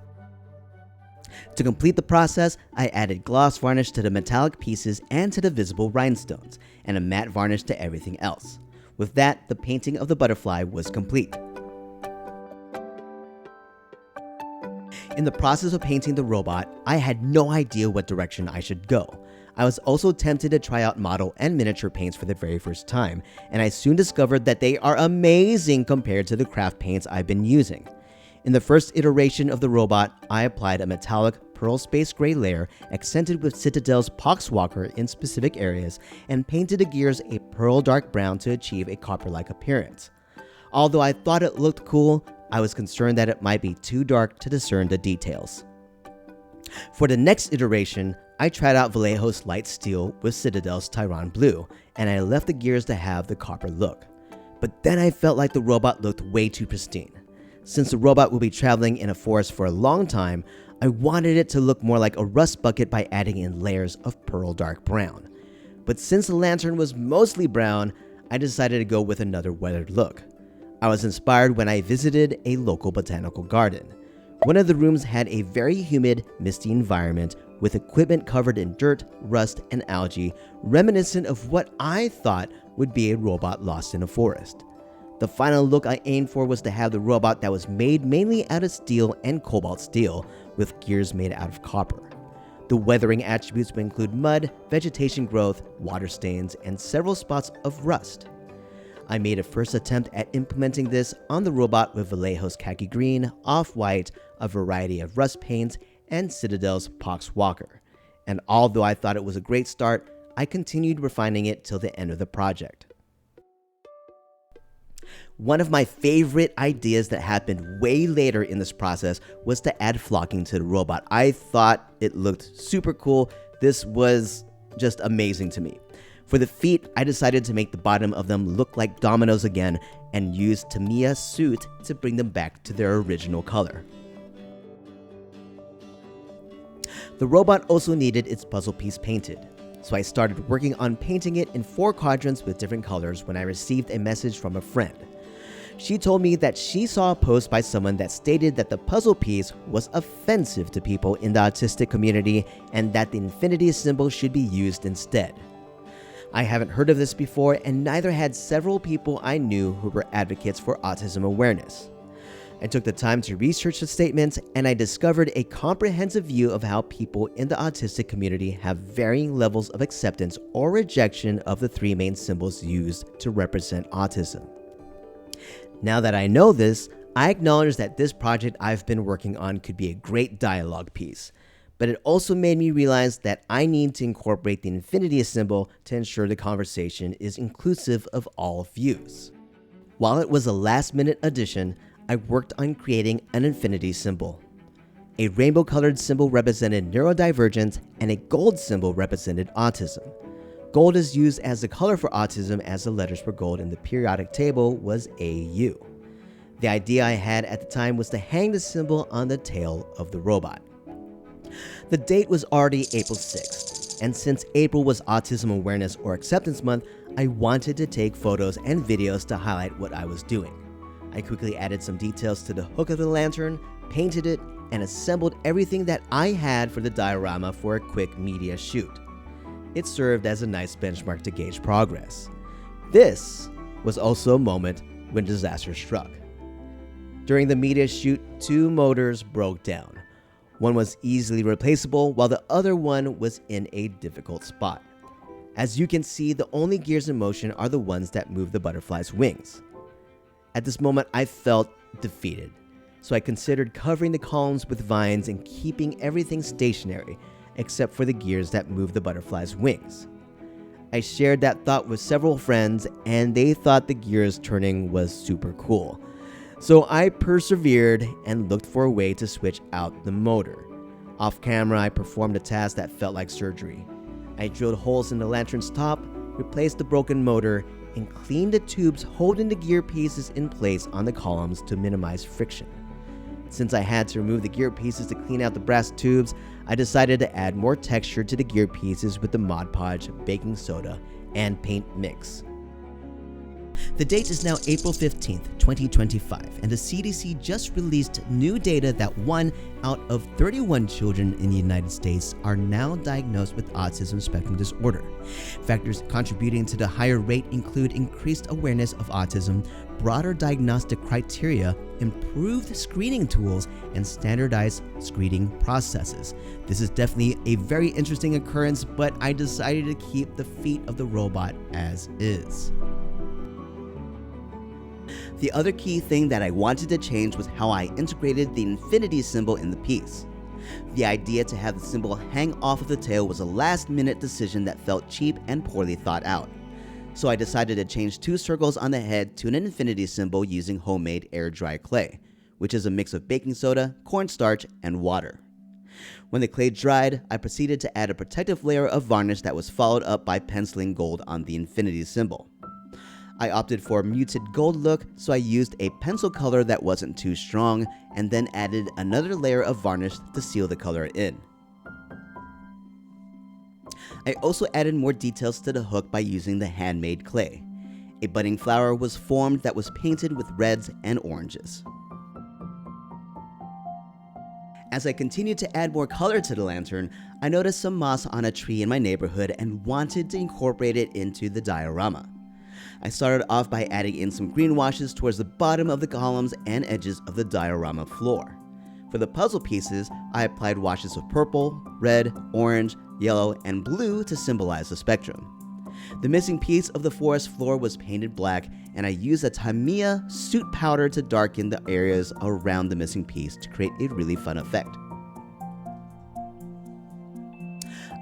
To complete the process, I added gloss varnish to the metallic pieces and to the visible rhinestones, and a matte varnish to everything else. With that, the painting of the butterfly was complete. In the process of painting the robot, I had no idea what direction I should go. I was also tempted to try out model and miniature paints for the very first time, and I soon discovered that they are amazing compared to the craft paints I've been using. In the first iteration of the robot, I applied a metallic pearl space gray layer accented with Citadel's Poxwalker in specific areas and painted the gears a pearl dark brown to achieve a copper-like appearance. Although I thought it looked cool, I was concerned that it might be too dark to discern the details. For the next iteration, I tried out Vallejo's light steel with Citadel's Tyron blue, and I left the gears to have the copper look. But then I felt like the robot looked way too pristine. Since the robot will be traveling in a forest for a long time, I wanted it to look more like a rust bucket by adding in layers of pearl dark brown. But since the lantern was mostly brown, I decided to go with another weathered look. I was inspired when I visited a local botanical garden. One of the rooms had a very humid, misty environment with equipment covered in dirt, rust, and algae, reminiscent of what I thought would be a robot lost in a forest. The final look I aimed for was to have the robot that was made mainly out of steel and cobalt steel, with gears made out of copper. The weathering attributes would include mud, vegetation growth, water stains, and several spots of rust. I made a first attempt at implementing this on the robot with Vallejo's khaki green, off-white, a variety of rust paints, and Citadel's Poxwalker. And although I thought it was a great start, I continued refining it till the end of the project. One of my favorite ideas that happened way later in this process was to add flocking to the robot. I thought it looked super cool. This was just amazing to me. For the feet, I decided to make the bottom of them look like dominoes again and use Tamiya's suit to bring them back to their original color. The robot also needed its puzzle piece painted, so I started working on painting it in 4 quadrants with different colors when I received a message from a friend. She told me that she saw a post by someone that stated that the puzzle piece was offensive to people in the autistic community and that the infinity symbol should be used instead. I haven't heard of this before, and neither had several people I knew who were advocates for autism awareness. I took the time to research the statements, and I discovered a comprehensive view of how people in the autistic community have varying levels of acceptance or rejection of the 3 main symbols used to represent autism. Now that I know this, I acknowledge that this project I've been working on could be a great dialogue piece, but it also made me realize that I need to incorporate the infinity symbol to ensure the conversation is inclusive of all views. While it was a last-minute addition, I worked on creating an infinity symbol. A rainbow-colored symbol represented neurodivergent, and a gold symbol represented autism. Gold is used as the color for autism, as the letters for gold in the periodic table was AU. The idea I had at the time was to hang the symbol on the tail of the robot. The date was already April 6th, and since April was Autism Awareness or Acceptance Month, I wanted to take photos and videos to highlight what I was doing. I quickly added some details to the hook of the lantern, painted it, and assembled everything that I had for the diorama for a quick media shoot. It served as a nice benchmark to gauge progress. This was also a moment when disaster struck. During the media shoot, 2 motors broke down. One was easily replaceable, while the other one was in a difficult spot. As you can see, the only gears in motion are the ones that move the butterfly's wings. At this moment, I felt defeated, so I considered covering the columns with vines and keeping everything stationary, except for the gears that move the butterfly's wings. I shared that thought with several friends, and they thought the gears turning was super cool. So I persevered and looked for a way to switch out the motor. Off camera, I performed a task that felt like surgery. I drilled holes in the lantern's top, replaced the broken motor, and cleaned the tubes holding the gear pieces in place on the columns to minimize friction. Since I had to remove the gear pieces to clean out the brass tubes, I decided to add more texture to the gear pieces with the Mod Podge, baking soda, and paint mix. The date is now April 15th, 2025, and the CDC just released new data that 1 out of 31 children in the United States are now diagnosed with autism spectrum disorder. Factors contributing to the higher rate include increased awareness of autism, broader diagnostic criteria, improved screening tools, and standardized screening processes. This is definitely a very interesting occurrence, but I decided to keep the feet of the robot as is. The other key thing that I wanted to change was how I integrated the infinity symbol in the piece. The idea to have the symbol hang off of the tail was a last-minute decision that felt cheap and poorly thought out. So I decided to change 2 circles on the head to an infinity symbol using homemade air-dry clay, which is a mix of baking soda, cornstarch, and water. When the clay dried, I proceeded to add a protective layer of varnish that was followed up by penciling gold on the infinity symbol. I opted for a muted gold look, so I used a pencil color that wasn't too strong, and then added another layer of varnish to seal the color in. I also added more details to the hook by using the handmade clay. A budding flower was formed that was painted with reds and oranges. As I continued to add more color to the lantern, I noticed some moss on a tree in my neighborhood and wanted to incorporate it into the diorama. I started off by adding in some green washes towards the bottom of the columns and edges of the diorama floor. For the puzzle pieces, I applied washes of purple, red, orange, yellow, and blue to symbolize the spectrum. The missing piece of the forest floor was painted black, and I used a Tamiya soot powder to darken the areas around the missing piece to create a really fun effect.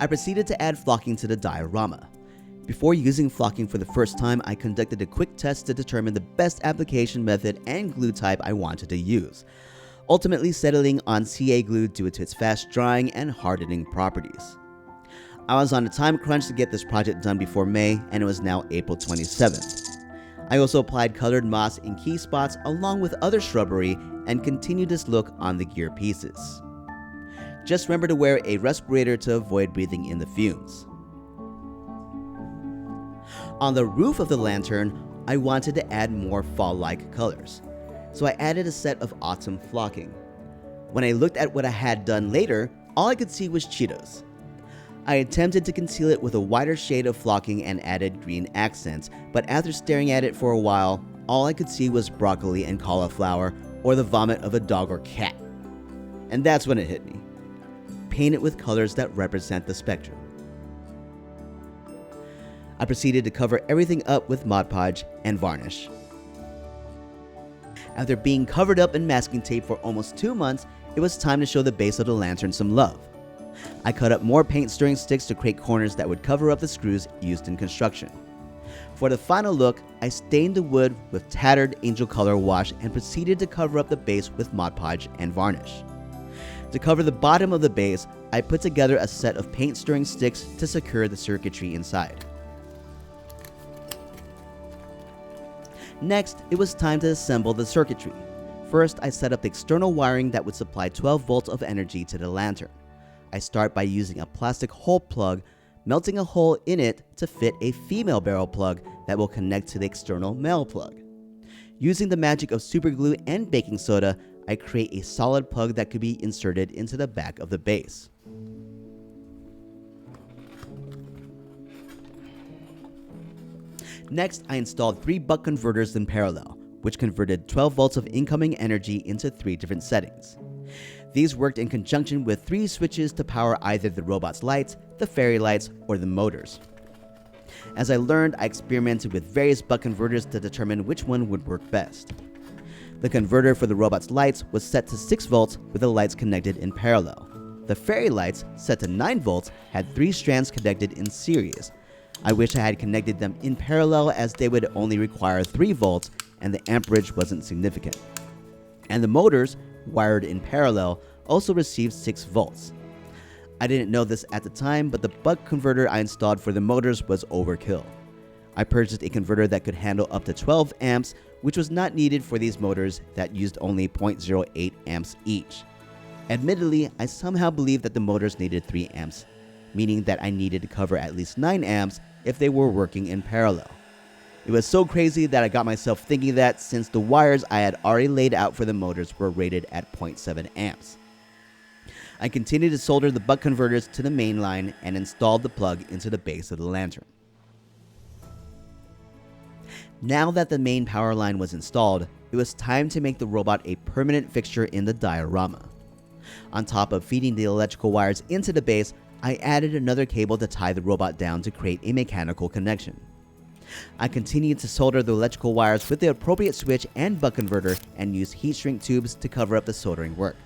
I proceeded to add flocking to the diorama. Before using flocking for the first time, I conducted a quick test to determine the best application method and glue type I wanted to use, ultimately settling on CA glue due to its fast drying and hardening properties. I was on a time crunch to get this project done before May, and it was now April 27th. I also applied colored moss in key spots along with other shrubbery and continued this look on the gear pieces. Just remember to wear a respirator to avoid breathing in the fumes. On the roof of the lantern, I wanted to add more fall-like colors, so I added a set of autumn flocking. When I looked at what I had done later, all I could see was Cheetos. I attempted to conceal it with a wider shade of flocking and added green accents, but after staring at it for a while, all I could see was broccoli and cauliflower, or the vomit of a dog or cat. And that's when it hit me. Paint it with colors that represent the spectrum. I proceeded to cover everything up with Mod Podge and varnish. After being covered up in masking tape for almost 2 months, it was time to show the base of the lantern some love. I cut up more paint stirring sticks to create corners that would cover up the screws used in construction. For the final look, I stained the wood with tattered angel color wash and proceeded to cover up the base with Mod Podge and varnish. To cover the bottom of the base, I put together a set of paint stirring sticks to secure the circuitry inside. Next, it was time to assemble the circuitry. First, I set up the external wiring that would supply 12 volts of energy to the lantern. I start by using a plastic hole plug, melting a hole in it to fit a female barrel plug that will connect to the external male plug. Using the magic of superglue and baking soda, I create a solid plug that could be inserted into the back of the base. Next, I installed 3 buck converters in parallel, which converted 12 volts of incoming energy into 3 different settings. These worked in conjunction with 3 switches to power either the robot's lights, the fairy lights, or the motors. As I learned, I experimented with various buck converters to determine which one would work best. The converter for the robot's lights was set to 6 volts with the lights connected in parallel. The fairy lights, set to 9 volts, had 3 strands connected in series. I wish I had connected them in parallel as they would only require 3 volts and the amperage wasn't significant. And the motors, wired in parallel, also received 6 volts. I didn't know this at the time, but the buck converter I installed for the motors was overkill. I purchased a converter that could handle up to 12 amps, which was not needed for these motors that used only 0.08 amps each. Admittedly, I somehow believed that the motors needed 3 amps, meaning that I needed to cover at least 9 amps if they were working in parallel. It was so crazy that I got myself thinking that since the wires I had already laid out for the motors were rated at 0.7 amps. I continued to solder the buck converters to the main line and installed the plug into the base of the lantern. Now that the main power line was installed, it was time to make the robot a permanent fixture in the diorama. On top of feeding the electrical wires into the base, I added another cable to tie the robot down to create a mechanical connection. I continued to solder the electrical wires with the appropriate switch and buck converter and used heat shrink tubes to cover up the soldering work.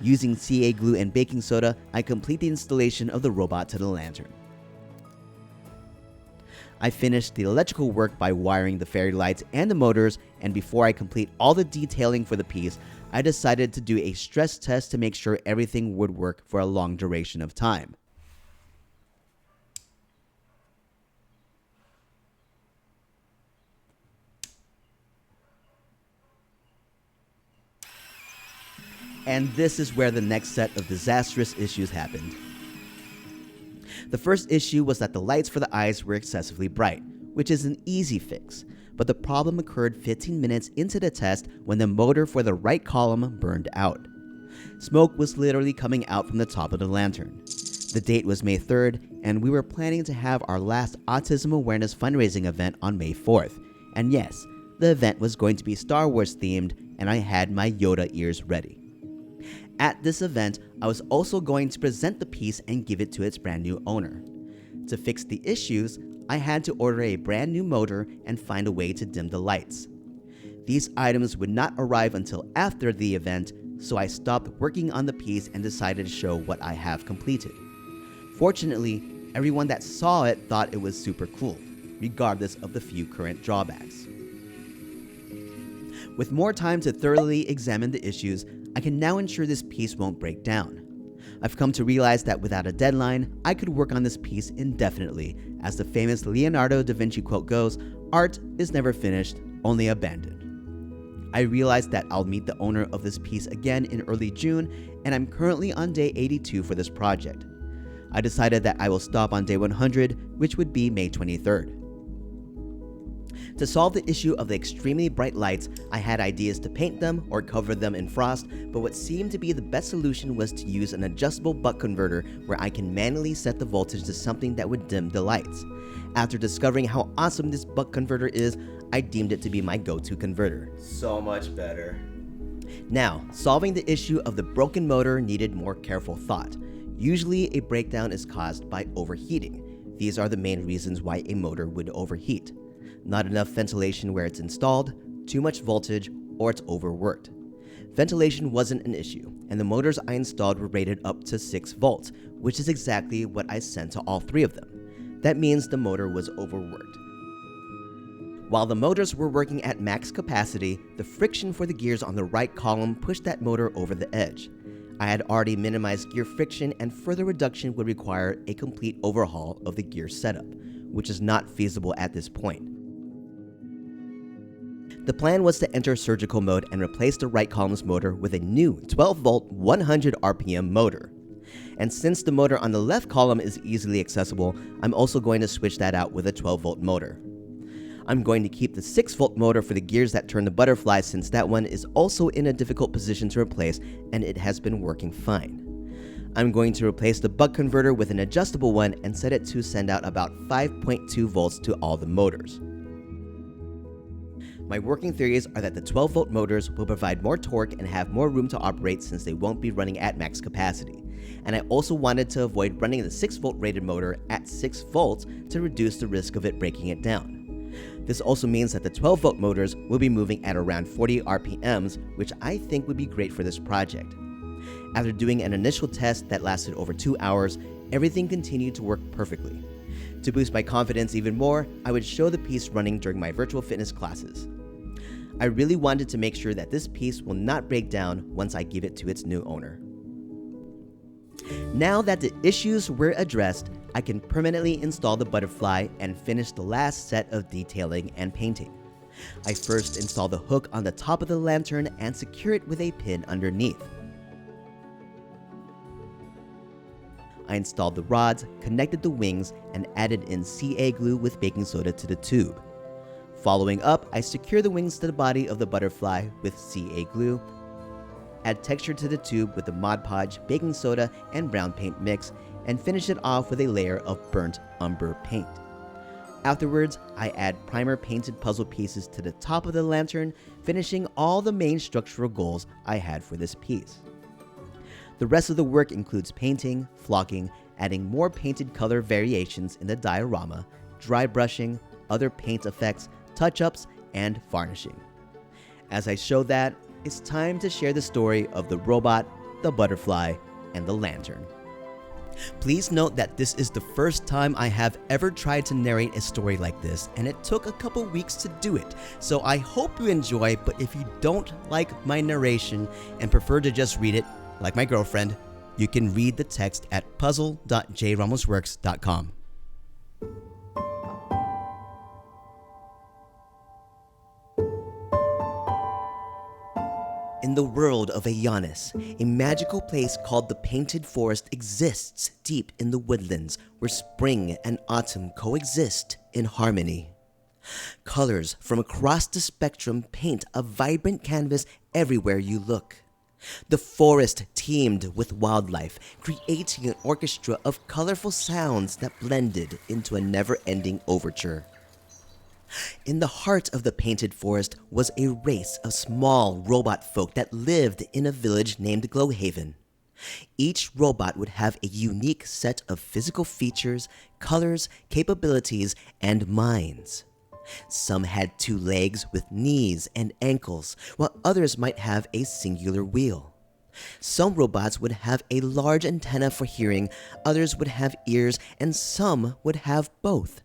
Using CA glue and baking soda, I complete the installation of the robot to the lantern. I finished the electrical work by wiring the fairy lights and the motors, and before I complete all the detailing for the piece, I decided to do a stress test to make sure everything would work for a long duration of time. And this is where the next set of disastrous issues happened. The first issue was that the lights for the eyes were excessively bright, which is an easy fix, but the problem occurred 15 minutes into the test when the motor for the right column burned out. Smoke was literally coming out from the top of the lantern. The date was May 3rd, and we were planning to have our last Autism Awareness fundraising event on May 4th. And yes, the event was going to be Star Wars themed, and I had my Yoda ears ready. At this event, I was also going to present the piece and give it to its brand new owner. To fix the issues, I had to order a brand new motor and find a way to dim the lights. These items would not arrive until after the event, so I stopped working on the piece and decided to show what I have completed. Fortunately, everyone that saw it thought it was super cool, regardless of the few current drawbacks. With more time to thoroughly examine the issues, I can now ensure this piece won't break down. I've come to realize that without a deadline, I could work on this piece indefinitely. As the famous Leonardo da Vinci quote goes, "Art is never finished, only abandoned." I realized that I'll meet the owner of this piece again in early June, and I'm currently on day 82 for this project. I decided that I will stop on day 100, which would be May 23rd. To solve the issue of the extremely bright lights, I had ideas to paint them or cover them in frost, but what seemed to be the best solution was to use an adjustable buck converter where I can manually set the voltage to something that would dim the lights. After discovering how awesome this buck converter is, I deemed it to be my go-to converter. So much better. Now, solving the issue of the broken motor needed more careful thought. Usually, a breakdown is caused by overheating. These are the main reasons why a motor would overheat. Not enough ventilation where it's installed, too much voltage, or it's overworked. Ventilation wasn't an issue, and the motors I installed were rated up to 6 volts, which is exactly what I sent to all 3 of them. That means the motor was overworked. While the motors were working at max capacity, the friction for the gears on the right column pushed that motor over the edge. I had already minimized gear friction, and further reduction would require a complete overhaul of the gear setup, which is not feasible at this point. The plan was to enter surgical mode and replace the right column's motor with a new 12-volt 100 RPM motor. And since the motor on the left column is easily accessible, I'm also going to switch that out with a 12-volt motor. I'm going to keep the 6-volt motor for the gears that turn the butterfly, since that one is also in a difficult position to replace and it has been working fine. I'm going to replace the buck converter with an adjustable one and set it to send out about 5.2 volts to all the motors. My working theories are that the 12-volt motors will provide more torque and have more room to operate since they won't be running at max capacity. And I also wanted to avoid running the 6-volt rated motor at 6 volts to reduce the risk of it breaking it down. This also means that the 12-volt motors will be moving at around 40 RPMs, which I think would be great for this project. After doing an initial test that lasted over 2 hours, everything continued to work perfectly. To boost my confidence even more, I would show the piece running during my virtual fitness classes. I really wanted to make sure that this piece will not break down once I give it to its new owner. Now that the issues were addressed, I can permanently install the butterfly and finish the last set of detailing and painting. I first install the hook on the top of the lantern and secure it with a pin underneath. I installed the rods, connected the wings, and added in CA glue with baking soda to the tube. Following up, I secure the wings to the body of the butterfly with CA glue, add texture to the tube with the Mod Podge, baking soda, and brown paint mix, and finish it off with a layer of burnt umber paint. Afterwards, I add primer painted puzzle pieces to the top of the lantern, finishing all the main structural goals I had for this piece. The rest of the work includes painting, flocking, adding more painted color variations in the diorama, dry brushing, other paint effects, touch-ups, and varnishing. As I show that, it's time to share the story of the robot, the butterfly, and the lantern. Please note that this is the first time I have ever tried to narrate a story like this, and it took a couple weeks to do it. So I hope you enjoy, but if you don't like my narration and prefer to just read it, like my girlfriend, you can read the text at puzzle.jramosworks.com. In the world of Aeonis, a magical place called the Painted Forest exists deep in the woodlands where spring and autumn coexist in harmony. Colors from across the spectrum paint a vibrant canvas everywhere you look. The forest teemed with wildlife, creating an orchestra of colorful sounds that blended into a never-ending overture. In the heart of the Painted Forest was a race of small robot folk that lived in a village named Glowhaven. Each robot would have a unique set of physical features, colors, capabilities, and minds. Some had 2 legs with knees and ankles, while others might have a singular wheel. Some robots would have a large antenna for hearing, others would have ears, and some would have both.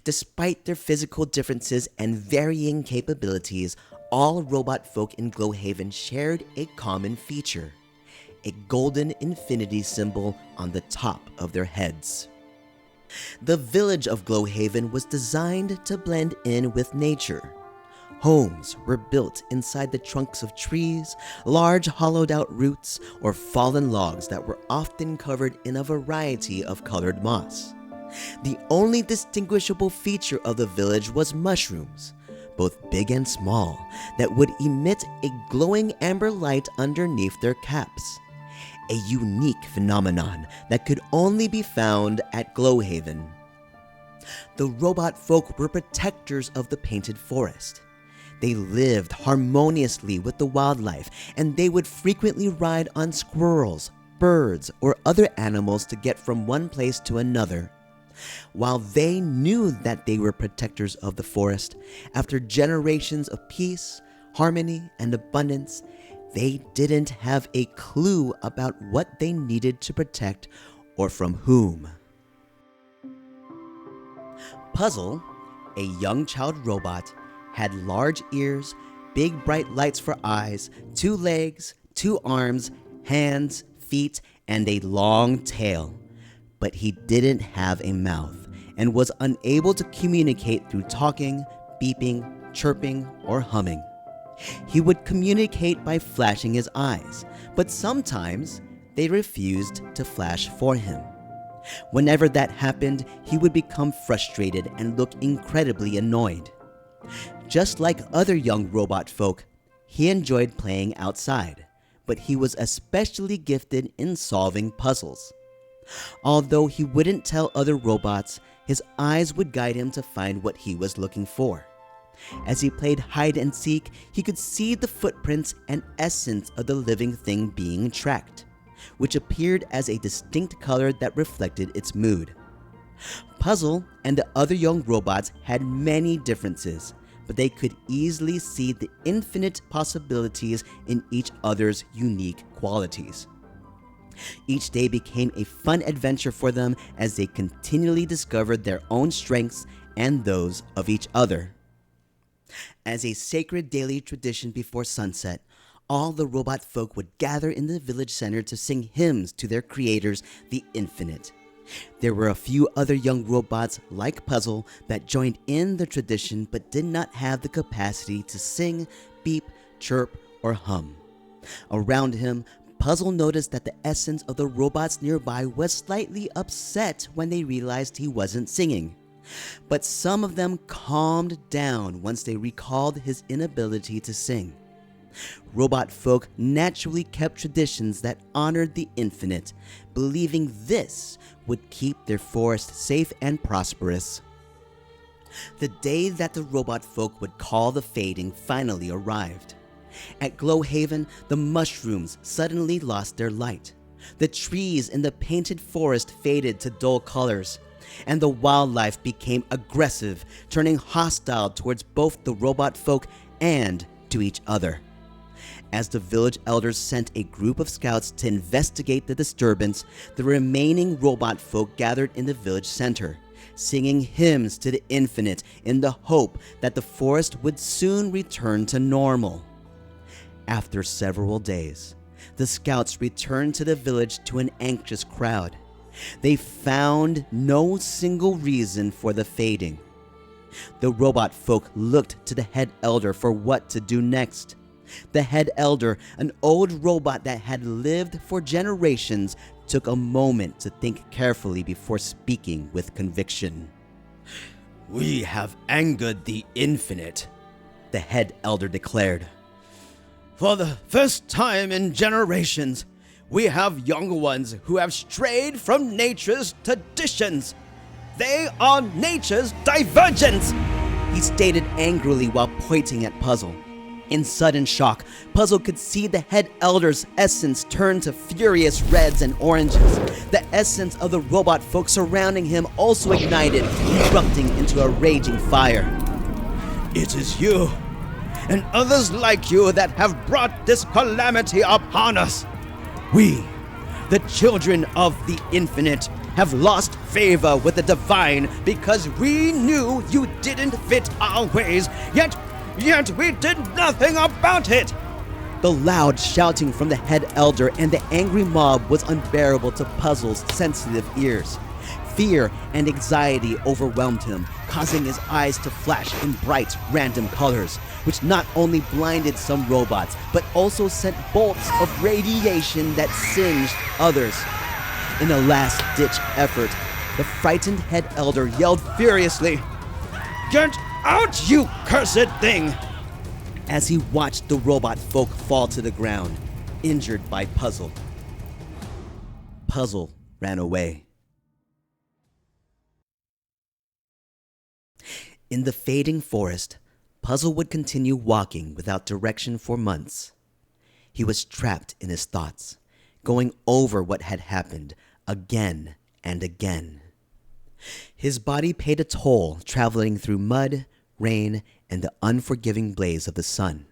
Despite their physical differences and varying capabilities, all robot folk in Glowhaven shared a common feature: a golden infinity symbol on the top of their heads. The village of Glowhaven was designed to blend in with nature. Homes were built inside the trunks of trees, large hollowed-out roots, or fallen logs that were often covered in a variety of colored moss. The only distinguishable feature of the village was mushrooms, both big and small, that would emit a glowing amber light underneath their caps. A unique phenomenon that could only be found at Glowhaven. The robot folk were protectors of the Painted Forest. They lived harmoniously with the wildlife, and they would frequently ride on squirrels, birds, or other animals to get from one place to another. While they knew that they were protectors of the forest, after generations of peace, harmony, and abundance, they didn't have a clue about what they needed to protect or from whom. Puzzle, a young child robot, had large ears, big bright lights for eyes, 2 legs, 2 arms, hands, feet, and a long tail. But he didn't have a mouth and was unable to communicate through talking, beeping, chirping, or humming. He would communicate by flashing his eyes, but sometimes they refused to flash for him. Whenever that happened, he would become frustrated and look incredibly annoyed. Just like other young robot folk, he enjoyed playing outside, but he was especially gifted in solving puzzles. Although he wouldn't tell other robots, his eyes would guide him to find what he was looking for. As he played hide and seek, he could see the footprints and essence of the living thing being tracked, which appeared as a distinct color that reflected its mood. Puzzle and the other young robots had many differences, but they could easily see the infinite possibilities in each other's unique qualities. Each day became a fun adventure for them as they continually discovered their own strengths and those of each other. As a sacred daily tradition before sunset, all the robot folk would gather in the village center to sing hymns to their creators, the Infinite. There were a few other young robots like Puzzle that joined in the tradition but did not have the capacity to sing, beep, chirp, or hum. Around him, Puzzle noticed that the essence of the robots nearby was slightly upset when they realized he wasn't singing. But some of them calmed down once they recalled his inability to sing. Robot folk naturally kept traditions that honored the Infinite, believing this would keep their forest safe and prosperous. The day that the robot folk would call the fading finally arrived. At Glowhaven, the mushrooms suddenly lost their light. The trees in the painted forest faded to dull colors, and the wildlife became aggressive, turning hostile towards both the robot folk and to each other. As the village elders sent a group of scouts to investigate the disturbance, the remaining robot folk gathered in the village center, singing hymns to the Infinite in the hope that the forest would soon return to normal. After several days, the scouts returned to the village to an anxious crowd. They found no single reason for the fading. The robot folk looked to the head elder for what to do next. The head elder, an old robot that had lived for generations, took a moment to think carefully before speaking with conviction. "We have angered the Infinite," the head elder declared. "For the first time in generations, we have young ones who have strayed from nature's traditions. They are nature's divergents," he stated angrily while pointing at Puzzle. In sudden shock, Puzzle could see the head elder's essence turn to furious reds and oranges. The essence of the robot folk surrounding him also ignited, erupting into a raging fire. "It is you and others like you that have brought this calamity upon us. We, the children of the Infinite, have lost favor with the divine because we knew you didn't fit our ways, yet we did nothing about it." The loud shouting from the head elder and the angry mob was unbearable to Puzzle's sensitive ears. Fear and anxiety overwhelmed him, causing his eyes to flash in bright, random colors, which not only blinded some robots, but also sent bolts of radiation that singed others. In a last-ditch effort, the frightened head elder yelled furiously, "Get out, you cursed thing!" as he watched the robot folk fall to the ground, injured by Puzzle. Puzzle ran away. In the fading forest, Puzzle would continue walking without direction for months. He was trapped in his thoughts, going over what had happened again and again. His body paid a toll traveling through mud, rain, and the unforgiving blaze of the sun.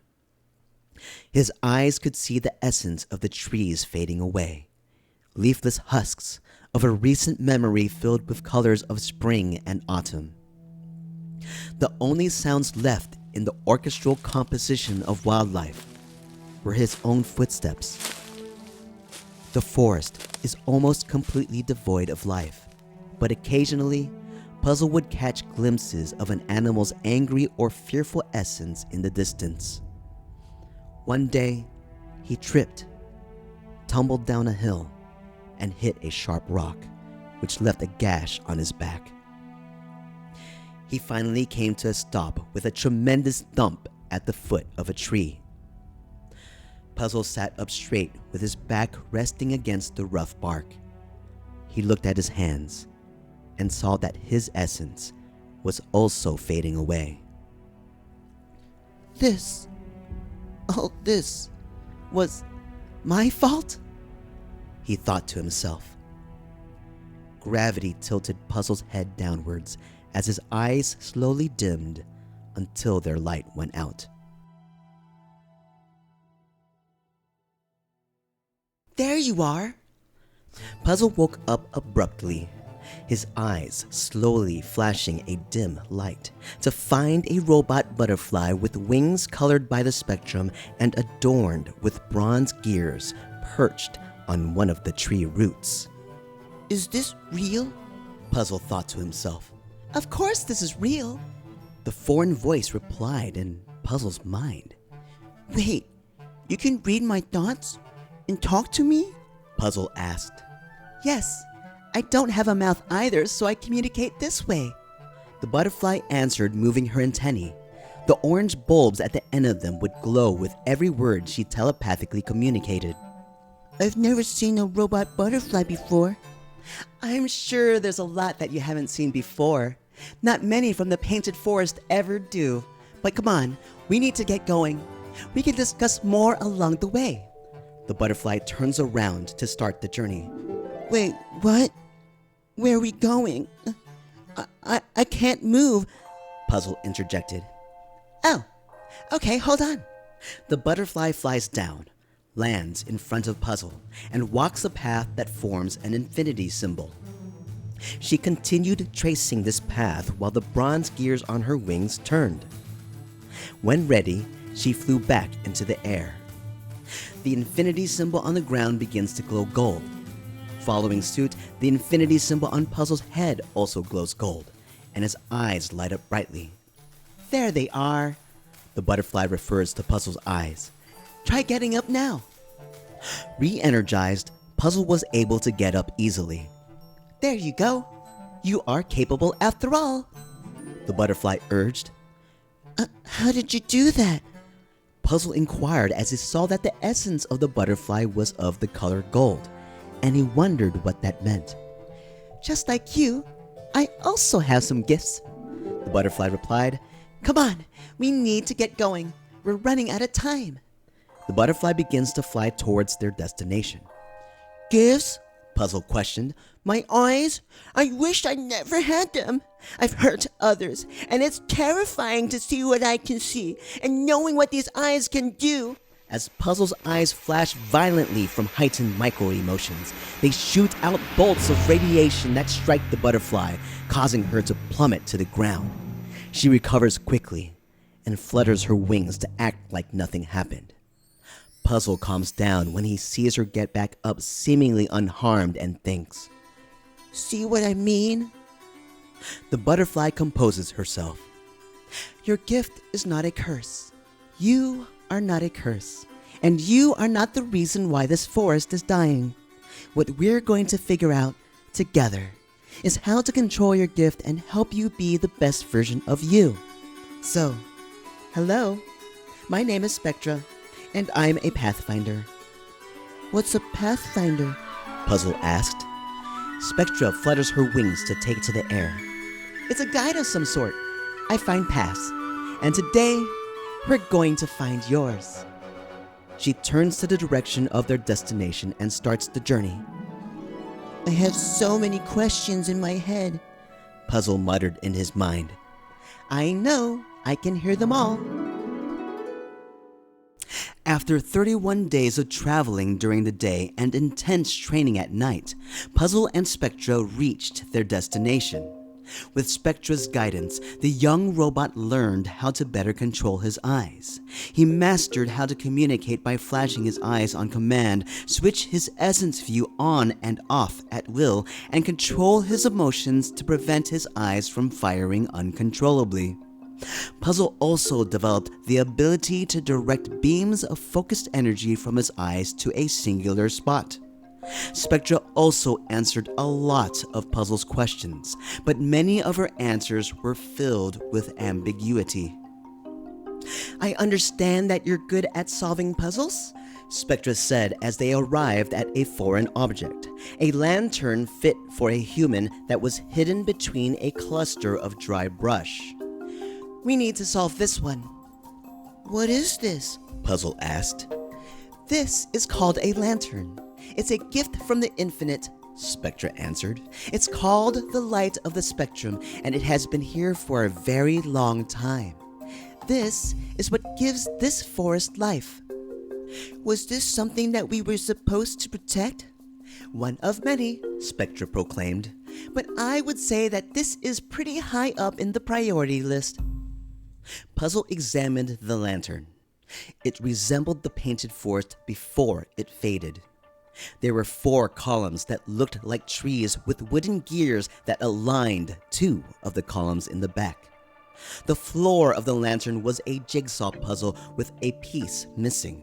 His eyes could see the essence of the trees fading away, leafless husks of a recent memory filled with colors of spring and autumn. The only sounds left in the orchestral composition of wildlife were his own footsteps. The forest is almost completely devoid of life, but occasionally, Puzzle would catch glimpses of an animal's angry or fearful essence in the distance. One day, he tripped, tumbled down a hill, and hit a sharp rock, which left a gash on his back. He finally came to a stop with a tremendous thump at the foot of a tree. Puzzle sat up straight with his back resting against the rough bark. He looked at his hands and saw that his essence was also fading away. This was my fault? He thought to himself. Gravity tilted Puzzle's head downwards as his eyes slowly dimmed until their light went out. There you are! Puzzle woke up abruptly, his eyes slowly flashing a dim light, to find a robot butterfly with wings colored by the spectrum and adorned with bronze gears perched on one of the tree roots. Is this real? Puzzle thought to himself. Of course this is real, the foreign voice replied in Puzzle's mind. Wait, you can read my thoughts and talk to me? Puzzle asked. Yes, I don't have a mouth either, so I communicate this way. The butterfly answered, moving her antennae. The orange bulbs at the end of them would glow with every word she telepathically communicated. I've never seen a robot butterfly before. I'm sure there's a lot that you haven't seen before. Not many from the painted forest ever do. But come on, we need to get going. We can discuss more along the way. The butterfly turns around to start the journey. Wait, what? Where are we going? I can't move, Puzzle interjected. Oh, okay, hold on. The butterfly flies down, lands in front of Puzzle, and walks a path that forms an infinity symbol. She continued tracing this path while the bronze gears on her wings turned. When ready, she flew back into the air. The infinity symbol on the ground begins to glow gold. Following suit, the infinity symbol on Puzzle's head also glows gold, and his eyes light up brightly. There they are. The butterfly refers to Puzzle's eyes. Try getting up now. Re-energized, Puzzle was able to get up easily. There you go. You are capable after all, the butterfly urged. How did you do that? Puzzle inquired as he saw that the essence of the butterfly was of the color gold, and he wondered what that meant. Just like you, I also have some gifts, the butterfly replied. Come on, we need to get going. We're running out of time. The butterfly begins to fly towards their destination. Gifts? Puzzle questioned. My eyes? I wish I never had them. I've hurt others, and it's terrifying to see what I can see and knowing what these eyes can do. As Puzzle's eyes flash violently from heightened micro-emotions, they shoot out bolts of radiation that strike the butterfly, causing her to plummet to the ground. She recovers quickly and flutters her wings to act like nothing happened. Puzzle calms down when he sees her get back up seemingly unharmed and thinks, See what I mean? The butterfly composes herself. Your gift is not a curse. You are not a curse, and you are not the reason why this forest is dying. What we're going to figure out together is how to control your gift and help you be the best version of you. So, hello, my name is Spectra, and I'm a Pathfinder. What's a Pathfinder? Puzzle asked. Spectra flutters her wings to take to the air. It's a guide of some sort. I find paths, and today we're going to find yours. She turns to the direction of their destination and starts the journey. I have so many questions in my head, Puzzle muttered in his mind. I know, I can hear them all. After 31 days of traveling during the day and intense training at night, Puzzle and Spectra reached their destination. With Spectra's guidance, the young robot learned how to better control his eyes. He mastered how to communicate by flashing his eyes on command, switch his essence view on and off at will, and control his emotions to prevent his eyes from firing uncontrollably. Puzzle also developed the ability to direct beams of focused energy from his eyes to a singular spot. Spectra also answered a lot of Puzzle's questions, but many of her answers were filled with ambiguity. "I understand that you're good at solving puzzles," Spectra said as they arrived at a foreign object, a lantern fit for a human that was hidden between a cluster of dry brush. "We need to solve this one." "What is this?" Puzzle asked. "This is called a lantern. It's a gift from the infinite," Spectra answered. "It's called the light of the spectrum, and it has been here for a very long time. This is what gives this forest life." "Was this something that we were supposed to protect?" "One of many," Spectra proclaimed. "But I would say that this is pretty high up in the priority list." Puzzle examined the lantern. It resembled the painted forest before it faded. There were 4 columns that looked like trees with wooden gears that aligned 2 of the columns in the back. The floor of the lantern was a jigsaw puzzle with a piece missing,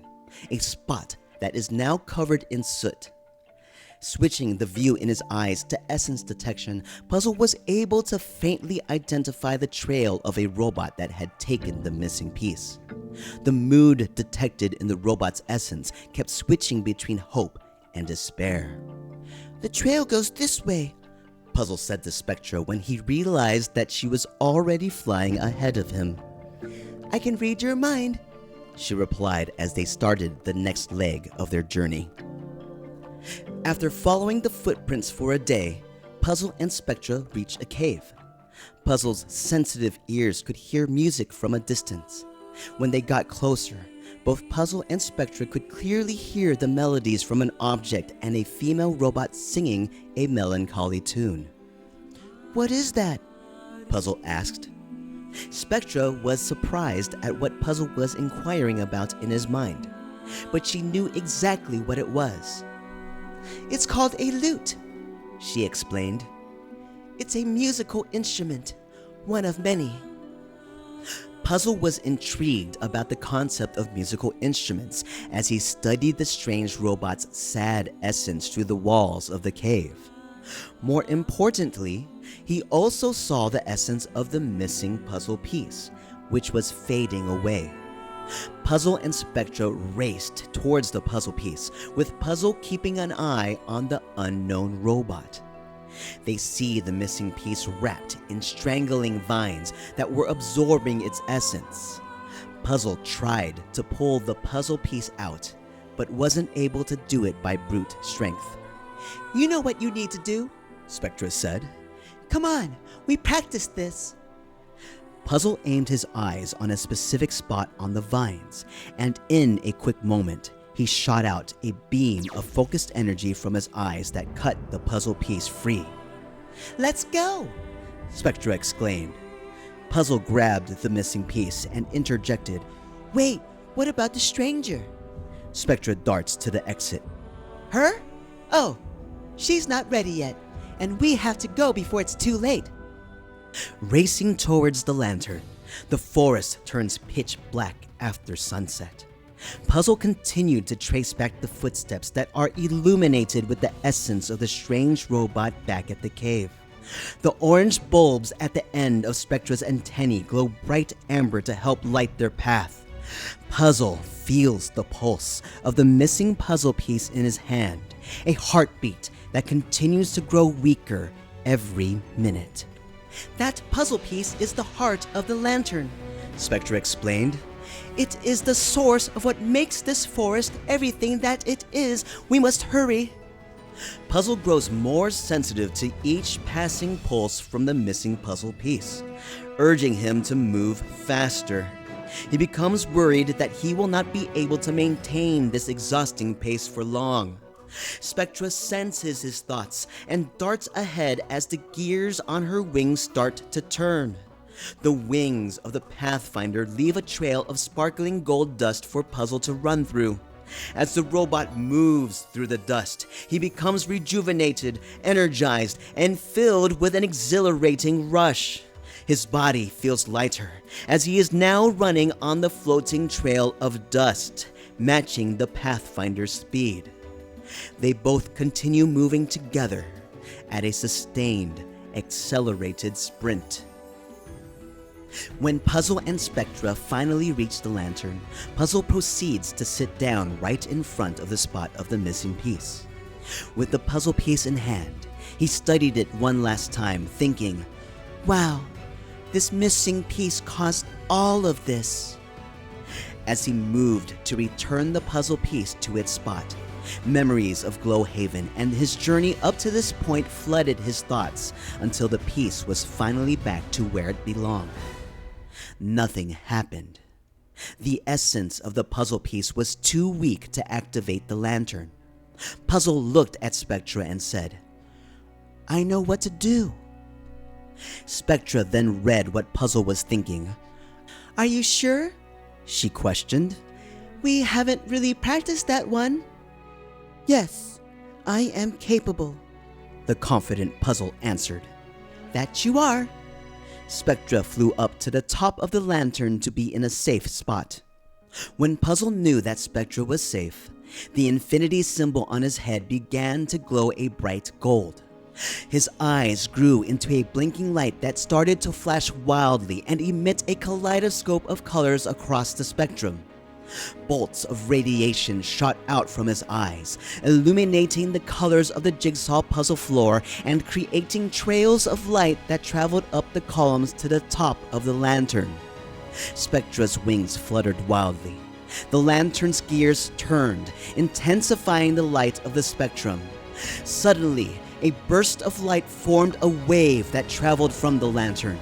a spot that is now covered in soot. Switching the view in his eyes to essence detection, Puzzle was able to faintly identify the trail of a robot that had taken the missing piece. The mood detected in the robot's essence kept switching between hope and despair. "The trail goes this way," Puzzle said to Spectra when he realized that she was already flying ahead of him. "I can read your mind," she replied as they started the next leg of their journey. After following the footprints for a day, Puzzle and Spectra reached a cave. Puzzle's sensitive ears could hear music from a distance. When they got closer, both Puzzle and Spectra could clearly hear the melodies from an object and a female robot singing a melancholy tune. "What is that?" Puzzle asked. Spectra was surprised at what Puzzle was inquiring about in his mind, but she knew exactly what it was. "It's called a lute," she explained. "It's a musical instrument, one of many." Puzzle was intrigued about the concept of musical instruments as he studied the strange robot's sad essence through the walls of the cave. More importantly, he also saw the essence of the missing puzzle piece, which was fading away. Puzzle and Spectra raced towards the puzzle piece, with Puzzle keeping an eye on the unknown robot. They see the missing piece wrapped in strangling vines that were absorbing its essence. Puzzle tried to pull the puzzle piece out, but wasn't able to do it by brute strength. "You know what you need to do," Spectra said. "Come on, we practiced this." Puzzle aimed his eyes on a specific spot on the vines, and in a quick moment, he shot out a beam of focused energy from his eyes that cut the puzzle piece free. "Let's go!" Spectra exclaimed. Puzzle grabbed the missing piece and interjected, "Wait, what about the stranger?" Spectra darts to the exit. "Her? Oh, she's not ready yet, and we have to go before it's too late." Racing towards the lantern, the forest turns pitch black after sunset. Puzzle continued to trace back the footsteps that are illuminated with the essence of the strange robot back at the cave. The orange bulbs at the end of Spectra's antennae glow bright amber to help light their path. Puzzle feels the pulse of the missing puzzle piece in his hand, a heartbeat that continues to grow weaker every minute. "That puzzle piece is the heart of the lantern," Spectra explained. "It is the source of what makes this forest everything that it is. We must hurry." Puzzle grows more sensitive to each passing pulse from the missing puzzle piece, urging him to move faster. He becomes worried that he will not be able to maintain this exhausting pace for long. Spectra senses his thoughts and darts ahead as the gears on her wings start to turn. The wings of the Pathfinder leave a trail of sparkling gold dust for Puzzle to run through. As the robot moves through the dust, he becomes rejuvenated, energized, and filled with an exhilarating rush. His body feels lighter as he is now running on the floating trail of dust, matching the Pathfinder's speed. They both continue moving together at a sustained, accelerated sprint. When Puzzle and Spectra finally reach the lantern, Puzzle proceeds to sit down right in front of the spot of the missing piece. With the puzzle piece in hand, he studied it one last time, thinking, "Wow, this missing piece caused all of this." As he moved to return the puzzle piece to its spot, memories of Glowhaven and his journey up to this point flooded his thoughts until the piece was finally back to where it belonged. Nothing happened. The essence of the puzzle piece was too weak to activate the lantern. Puzzle looked at Spectra and said, "I know what to do." Spectra then read what Puzzle was thinking. "Are you sure?" she questioned. "We haven't really practiced that one." "Yes, I am capable," the confident Puzzle answered. "That you are." Spectra flew up to the top of the lantern to be in a safe spot. When Puzzle knew that Spectra was safe, the infinity symbol on his head began to glow a bright gold. His eyes grew into a blinking light that started to flash wildly and emit a kaleidoscope of colors across the spectrum. Bolts of radiation shot out from his eyes, illuminating the colors of the jigsaw puzzle floor and creating trails of light that traveled up the columns to the top of the lantern. Spectra's wings fluttered wildly. The lantern's gears turned, intensifying the light of the spectrum. Suddenly, a burst of light formed a wave that traveled from the lantern.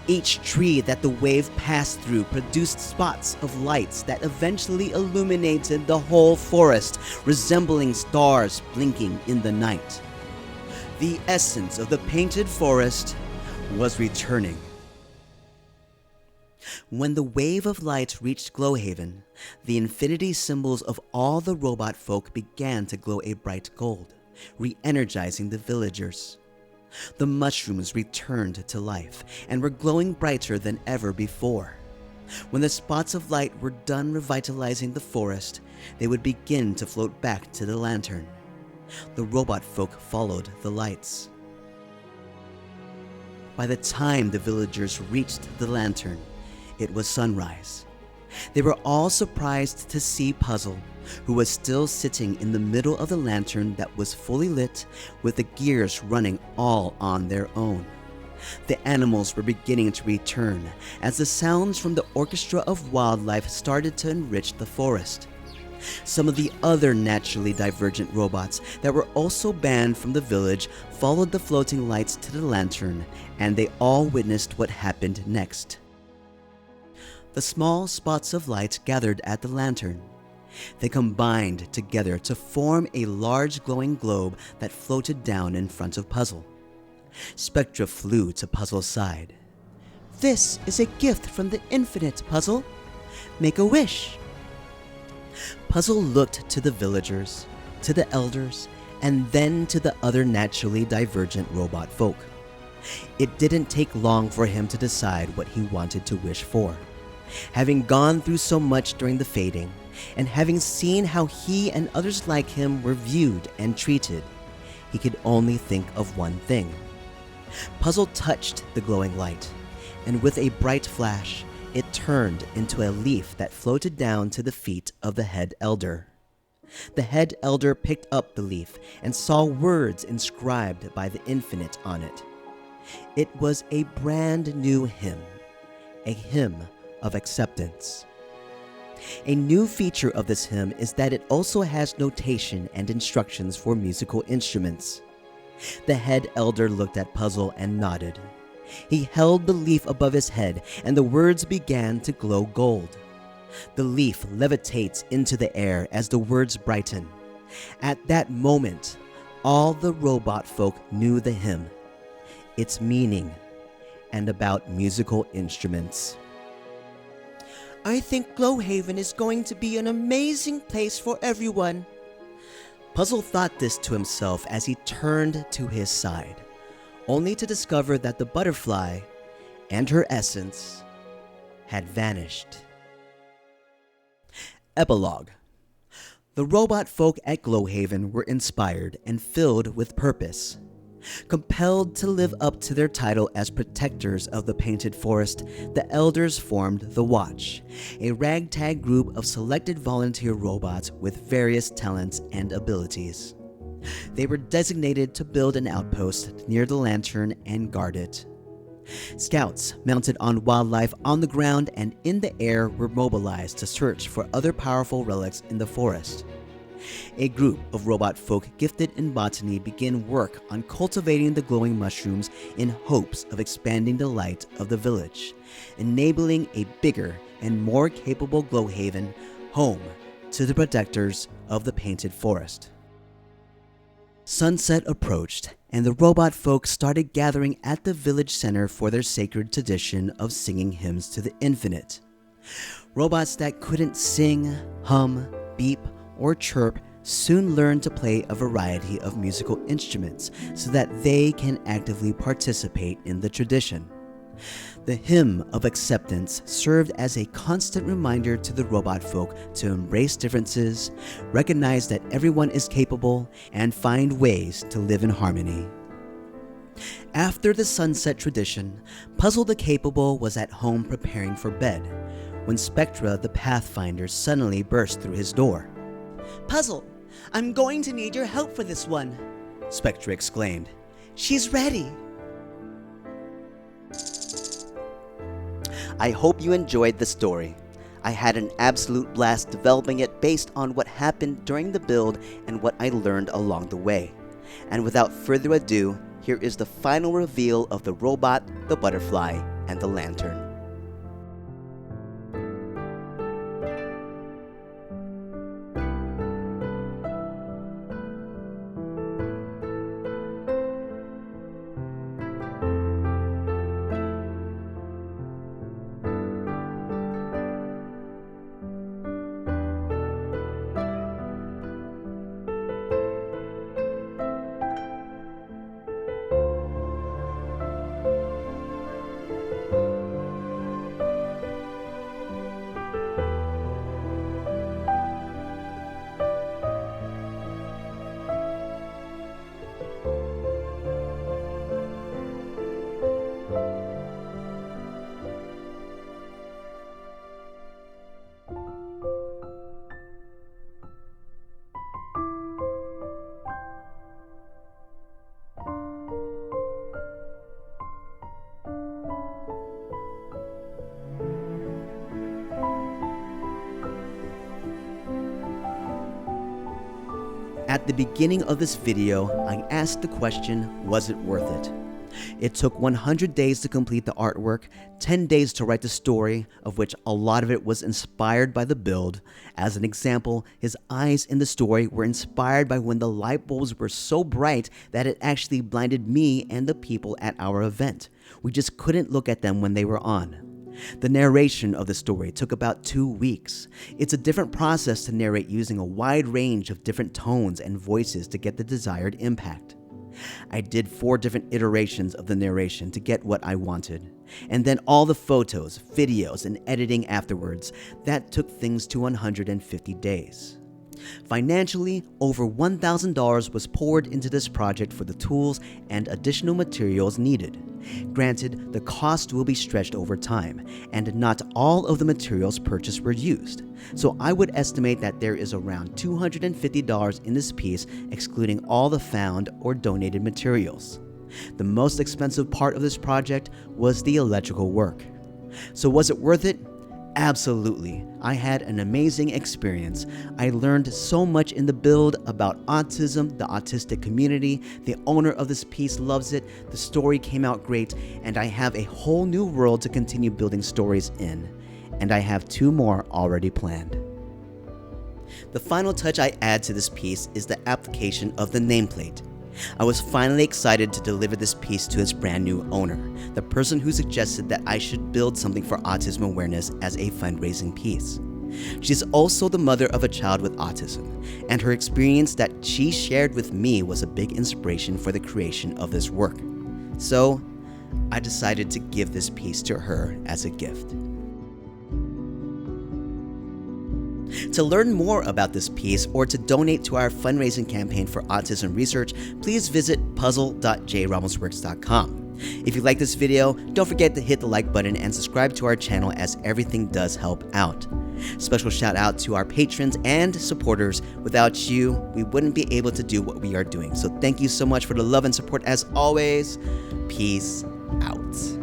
Each tree that the wave passed through produced spots of lights that eventually illuminated the whole forest, resembling stars blinking in the night. The essence of the painted forest was returning. When the wave of light reached Glowhaven, the infinity symbols of all the robot folk began to glow a bright gold, re-energizing the villagers. The mushrooms returned to life and were glowing brighter than ever before. When the spots of light were done revitalizing the forest, they would begin to float back to the lantern. The robot folk followed the lights. By the time the villagers reached the lantern, it was sunrise. They were all surprised to see Puzzle, who was still sitting in the middle of the lantern that was fully lit, with the gears running all on their own. The animals were beginning to return as the sounds from the orchestra of wildlife started to enrich the forest. Some of the other naturally divergent robots that were also banned from the village followed the floating lights to the lantern, and they all witnessed what happened next. The small spots of light gathered at the lantern. They combined together to form a large glowing globe that floated down in front of Puzzle. Spectra flew to Puzzle's side. "This is a gift from the infinite, Puzzle. Make a wish." Puzzle looked to the villagers, to the elders, and then to the other naturally divergent robot folk. It didn't take long for him to decide what he wanted to wish for. Having gone through so much during the fading, and having seen how he and others like him were viewed and treated, he could only think of one thing. Puzzle touched the glowing light, and with a bright flash, it turned into a leaf that floated down to the feet of the head elder. The head elder picked up the leaf and saw words inscribed by the infinite on it. It was a brand new hymn, a hymn of acceptance. A new feature of this hymn is that it also has notation and instructions for musical instruments. The head elder looked at Puzzle and nodded. He held the leaf above his head, and the words began to glow gold. The leaf levitates into the air as the words brighten. At that moment, all the robot folk knew the hymn, its meaning, and about musical instruments. I think Glowhaven is going to be an amazing place for everyone. Puzzle thought this to himself as he turned to his side, only to discover that the butterfly and her essence had vanished. Epilogue. The robot folk at Glowhaven were inspired and filled with purpose. Compelled to live up to their title as protectors of the painted forest, the elders formed the Watch, a ragtag group of selected volunteer robots with various talents and abilities. They were designated to build an outpost near the lantern and guard it. Scouts mounted on wildlife on the ground and in the air were mobilized to search for other powerful relics in the forest. A group of robot folk gifted in botany began work on cultivating the glowing mushrooms in hopes of expanding the light of the village, enabling a bigger and more capable Glowhaven, home to the protectors of the painted forest. Sunset approached, and the robot folk started gathering at the village center for their sacred tradition of singing hymns to the infinite. Robots that couldn't sing, hum, beep, or chirp soon learn to play a variety of musical instruments so that they can actively participate in the tradition. The hymn of acceptance served as a constant reminder to the robot folk to embrace differences, recognize that everyone is capable, and find ways to live in harmony. After the sunset tradition, Puzz L the Capable was at home preparing for bed when Spectra the Pathfinder suddenly burst through his door. Puzzle, I'm going to need your help for this one, Spectra exclaimed. She's ready. I hope you enjoyed the story. I had an absolute blast developing it based on what happened during the build and what I learned along the way. And without further ado, here is the final reveal of the robot, the butterfly, and the lantern. At the beginning of this video, I asked the question, was it worth it? It took 100 days to complete the artwork, 10 days to write the story, of which a lot of it was inspired by the build. As an example, his eyes in the story were inspired by when the light bulbs were so bright that it actually blinded me and the people at our event. We just couldn't look at them when they were on. The narration of the story took about 2 weeks. It's a different process to narrate using a wide range of different tones and voices to get the desired impact. I did 4 different iterations of the narration to get what I wanted, and then all the photos, videos, and editing afterwards. That took things to 150 days. Financially, over $1,000 was poured into this project for the tools and additional materials needed. Granted, the cost will be stretched over time, and not all of the materials purchased were used, so I would estimate that there is around $250 in this piece, excluding all the found or donated materials. The most expensive part of this project was the electrical work. So was it worth it? Absolutely. I had an amazing experience. I learned so much in the build about autism, the autistic community. The owner of this piece loves it. The story came out great, and I have a whole new world to continue building stories in. And I have 2 more already planned. The final touch I add to this piece is the application of the nameplate. I was finally excited to deliver this piece to its brand new owner, the person who suggested that I should build something for autism awareness as a fundraising piece. She is also the mother of a child with autism, and her experience that she shared with me was a big inspiration for the creation of this work. So, I decided to give this piece to her as a gift. To learn more about this piece or to donate to our fundraising campaign for autism research, please visit puzzle.jramosworks.com. If you like this video, don't forget to hit the like button and subscribe to our channel, as everything does help out. Special shout out to our patrons and supporters. Without you, we wouldn't be able to do what we are doing. So thank you so much for the love and support as always. Peace out.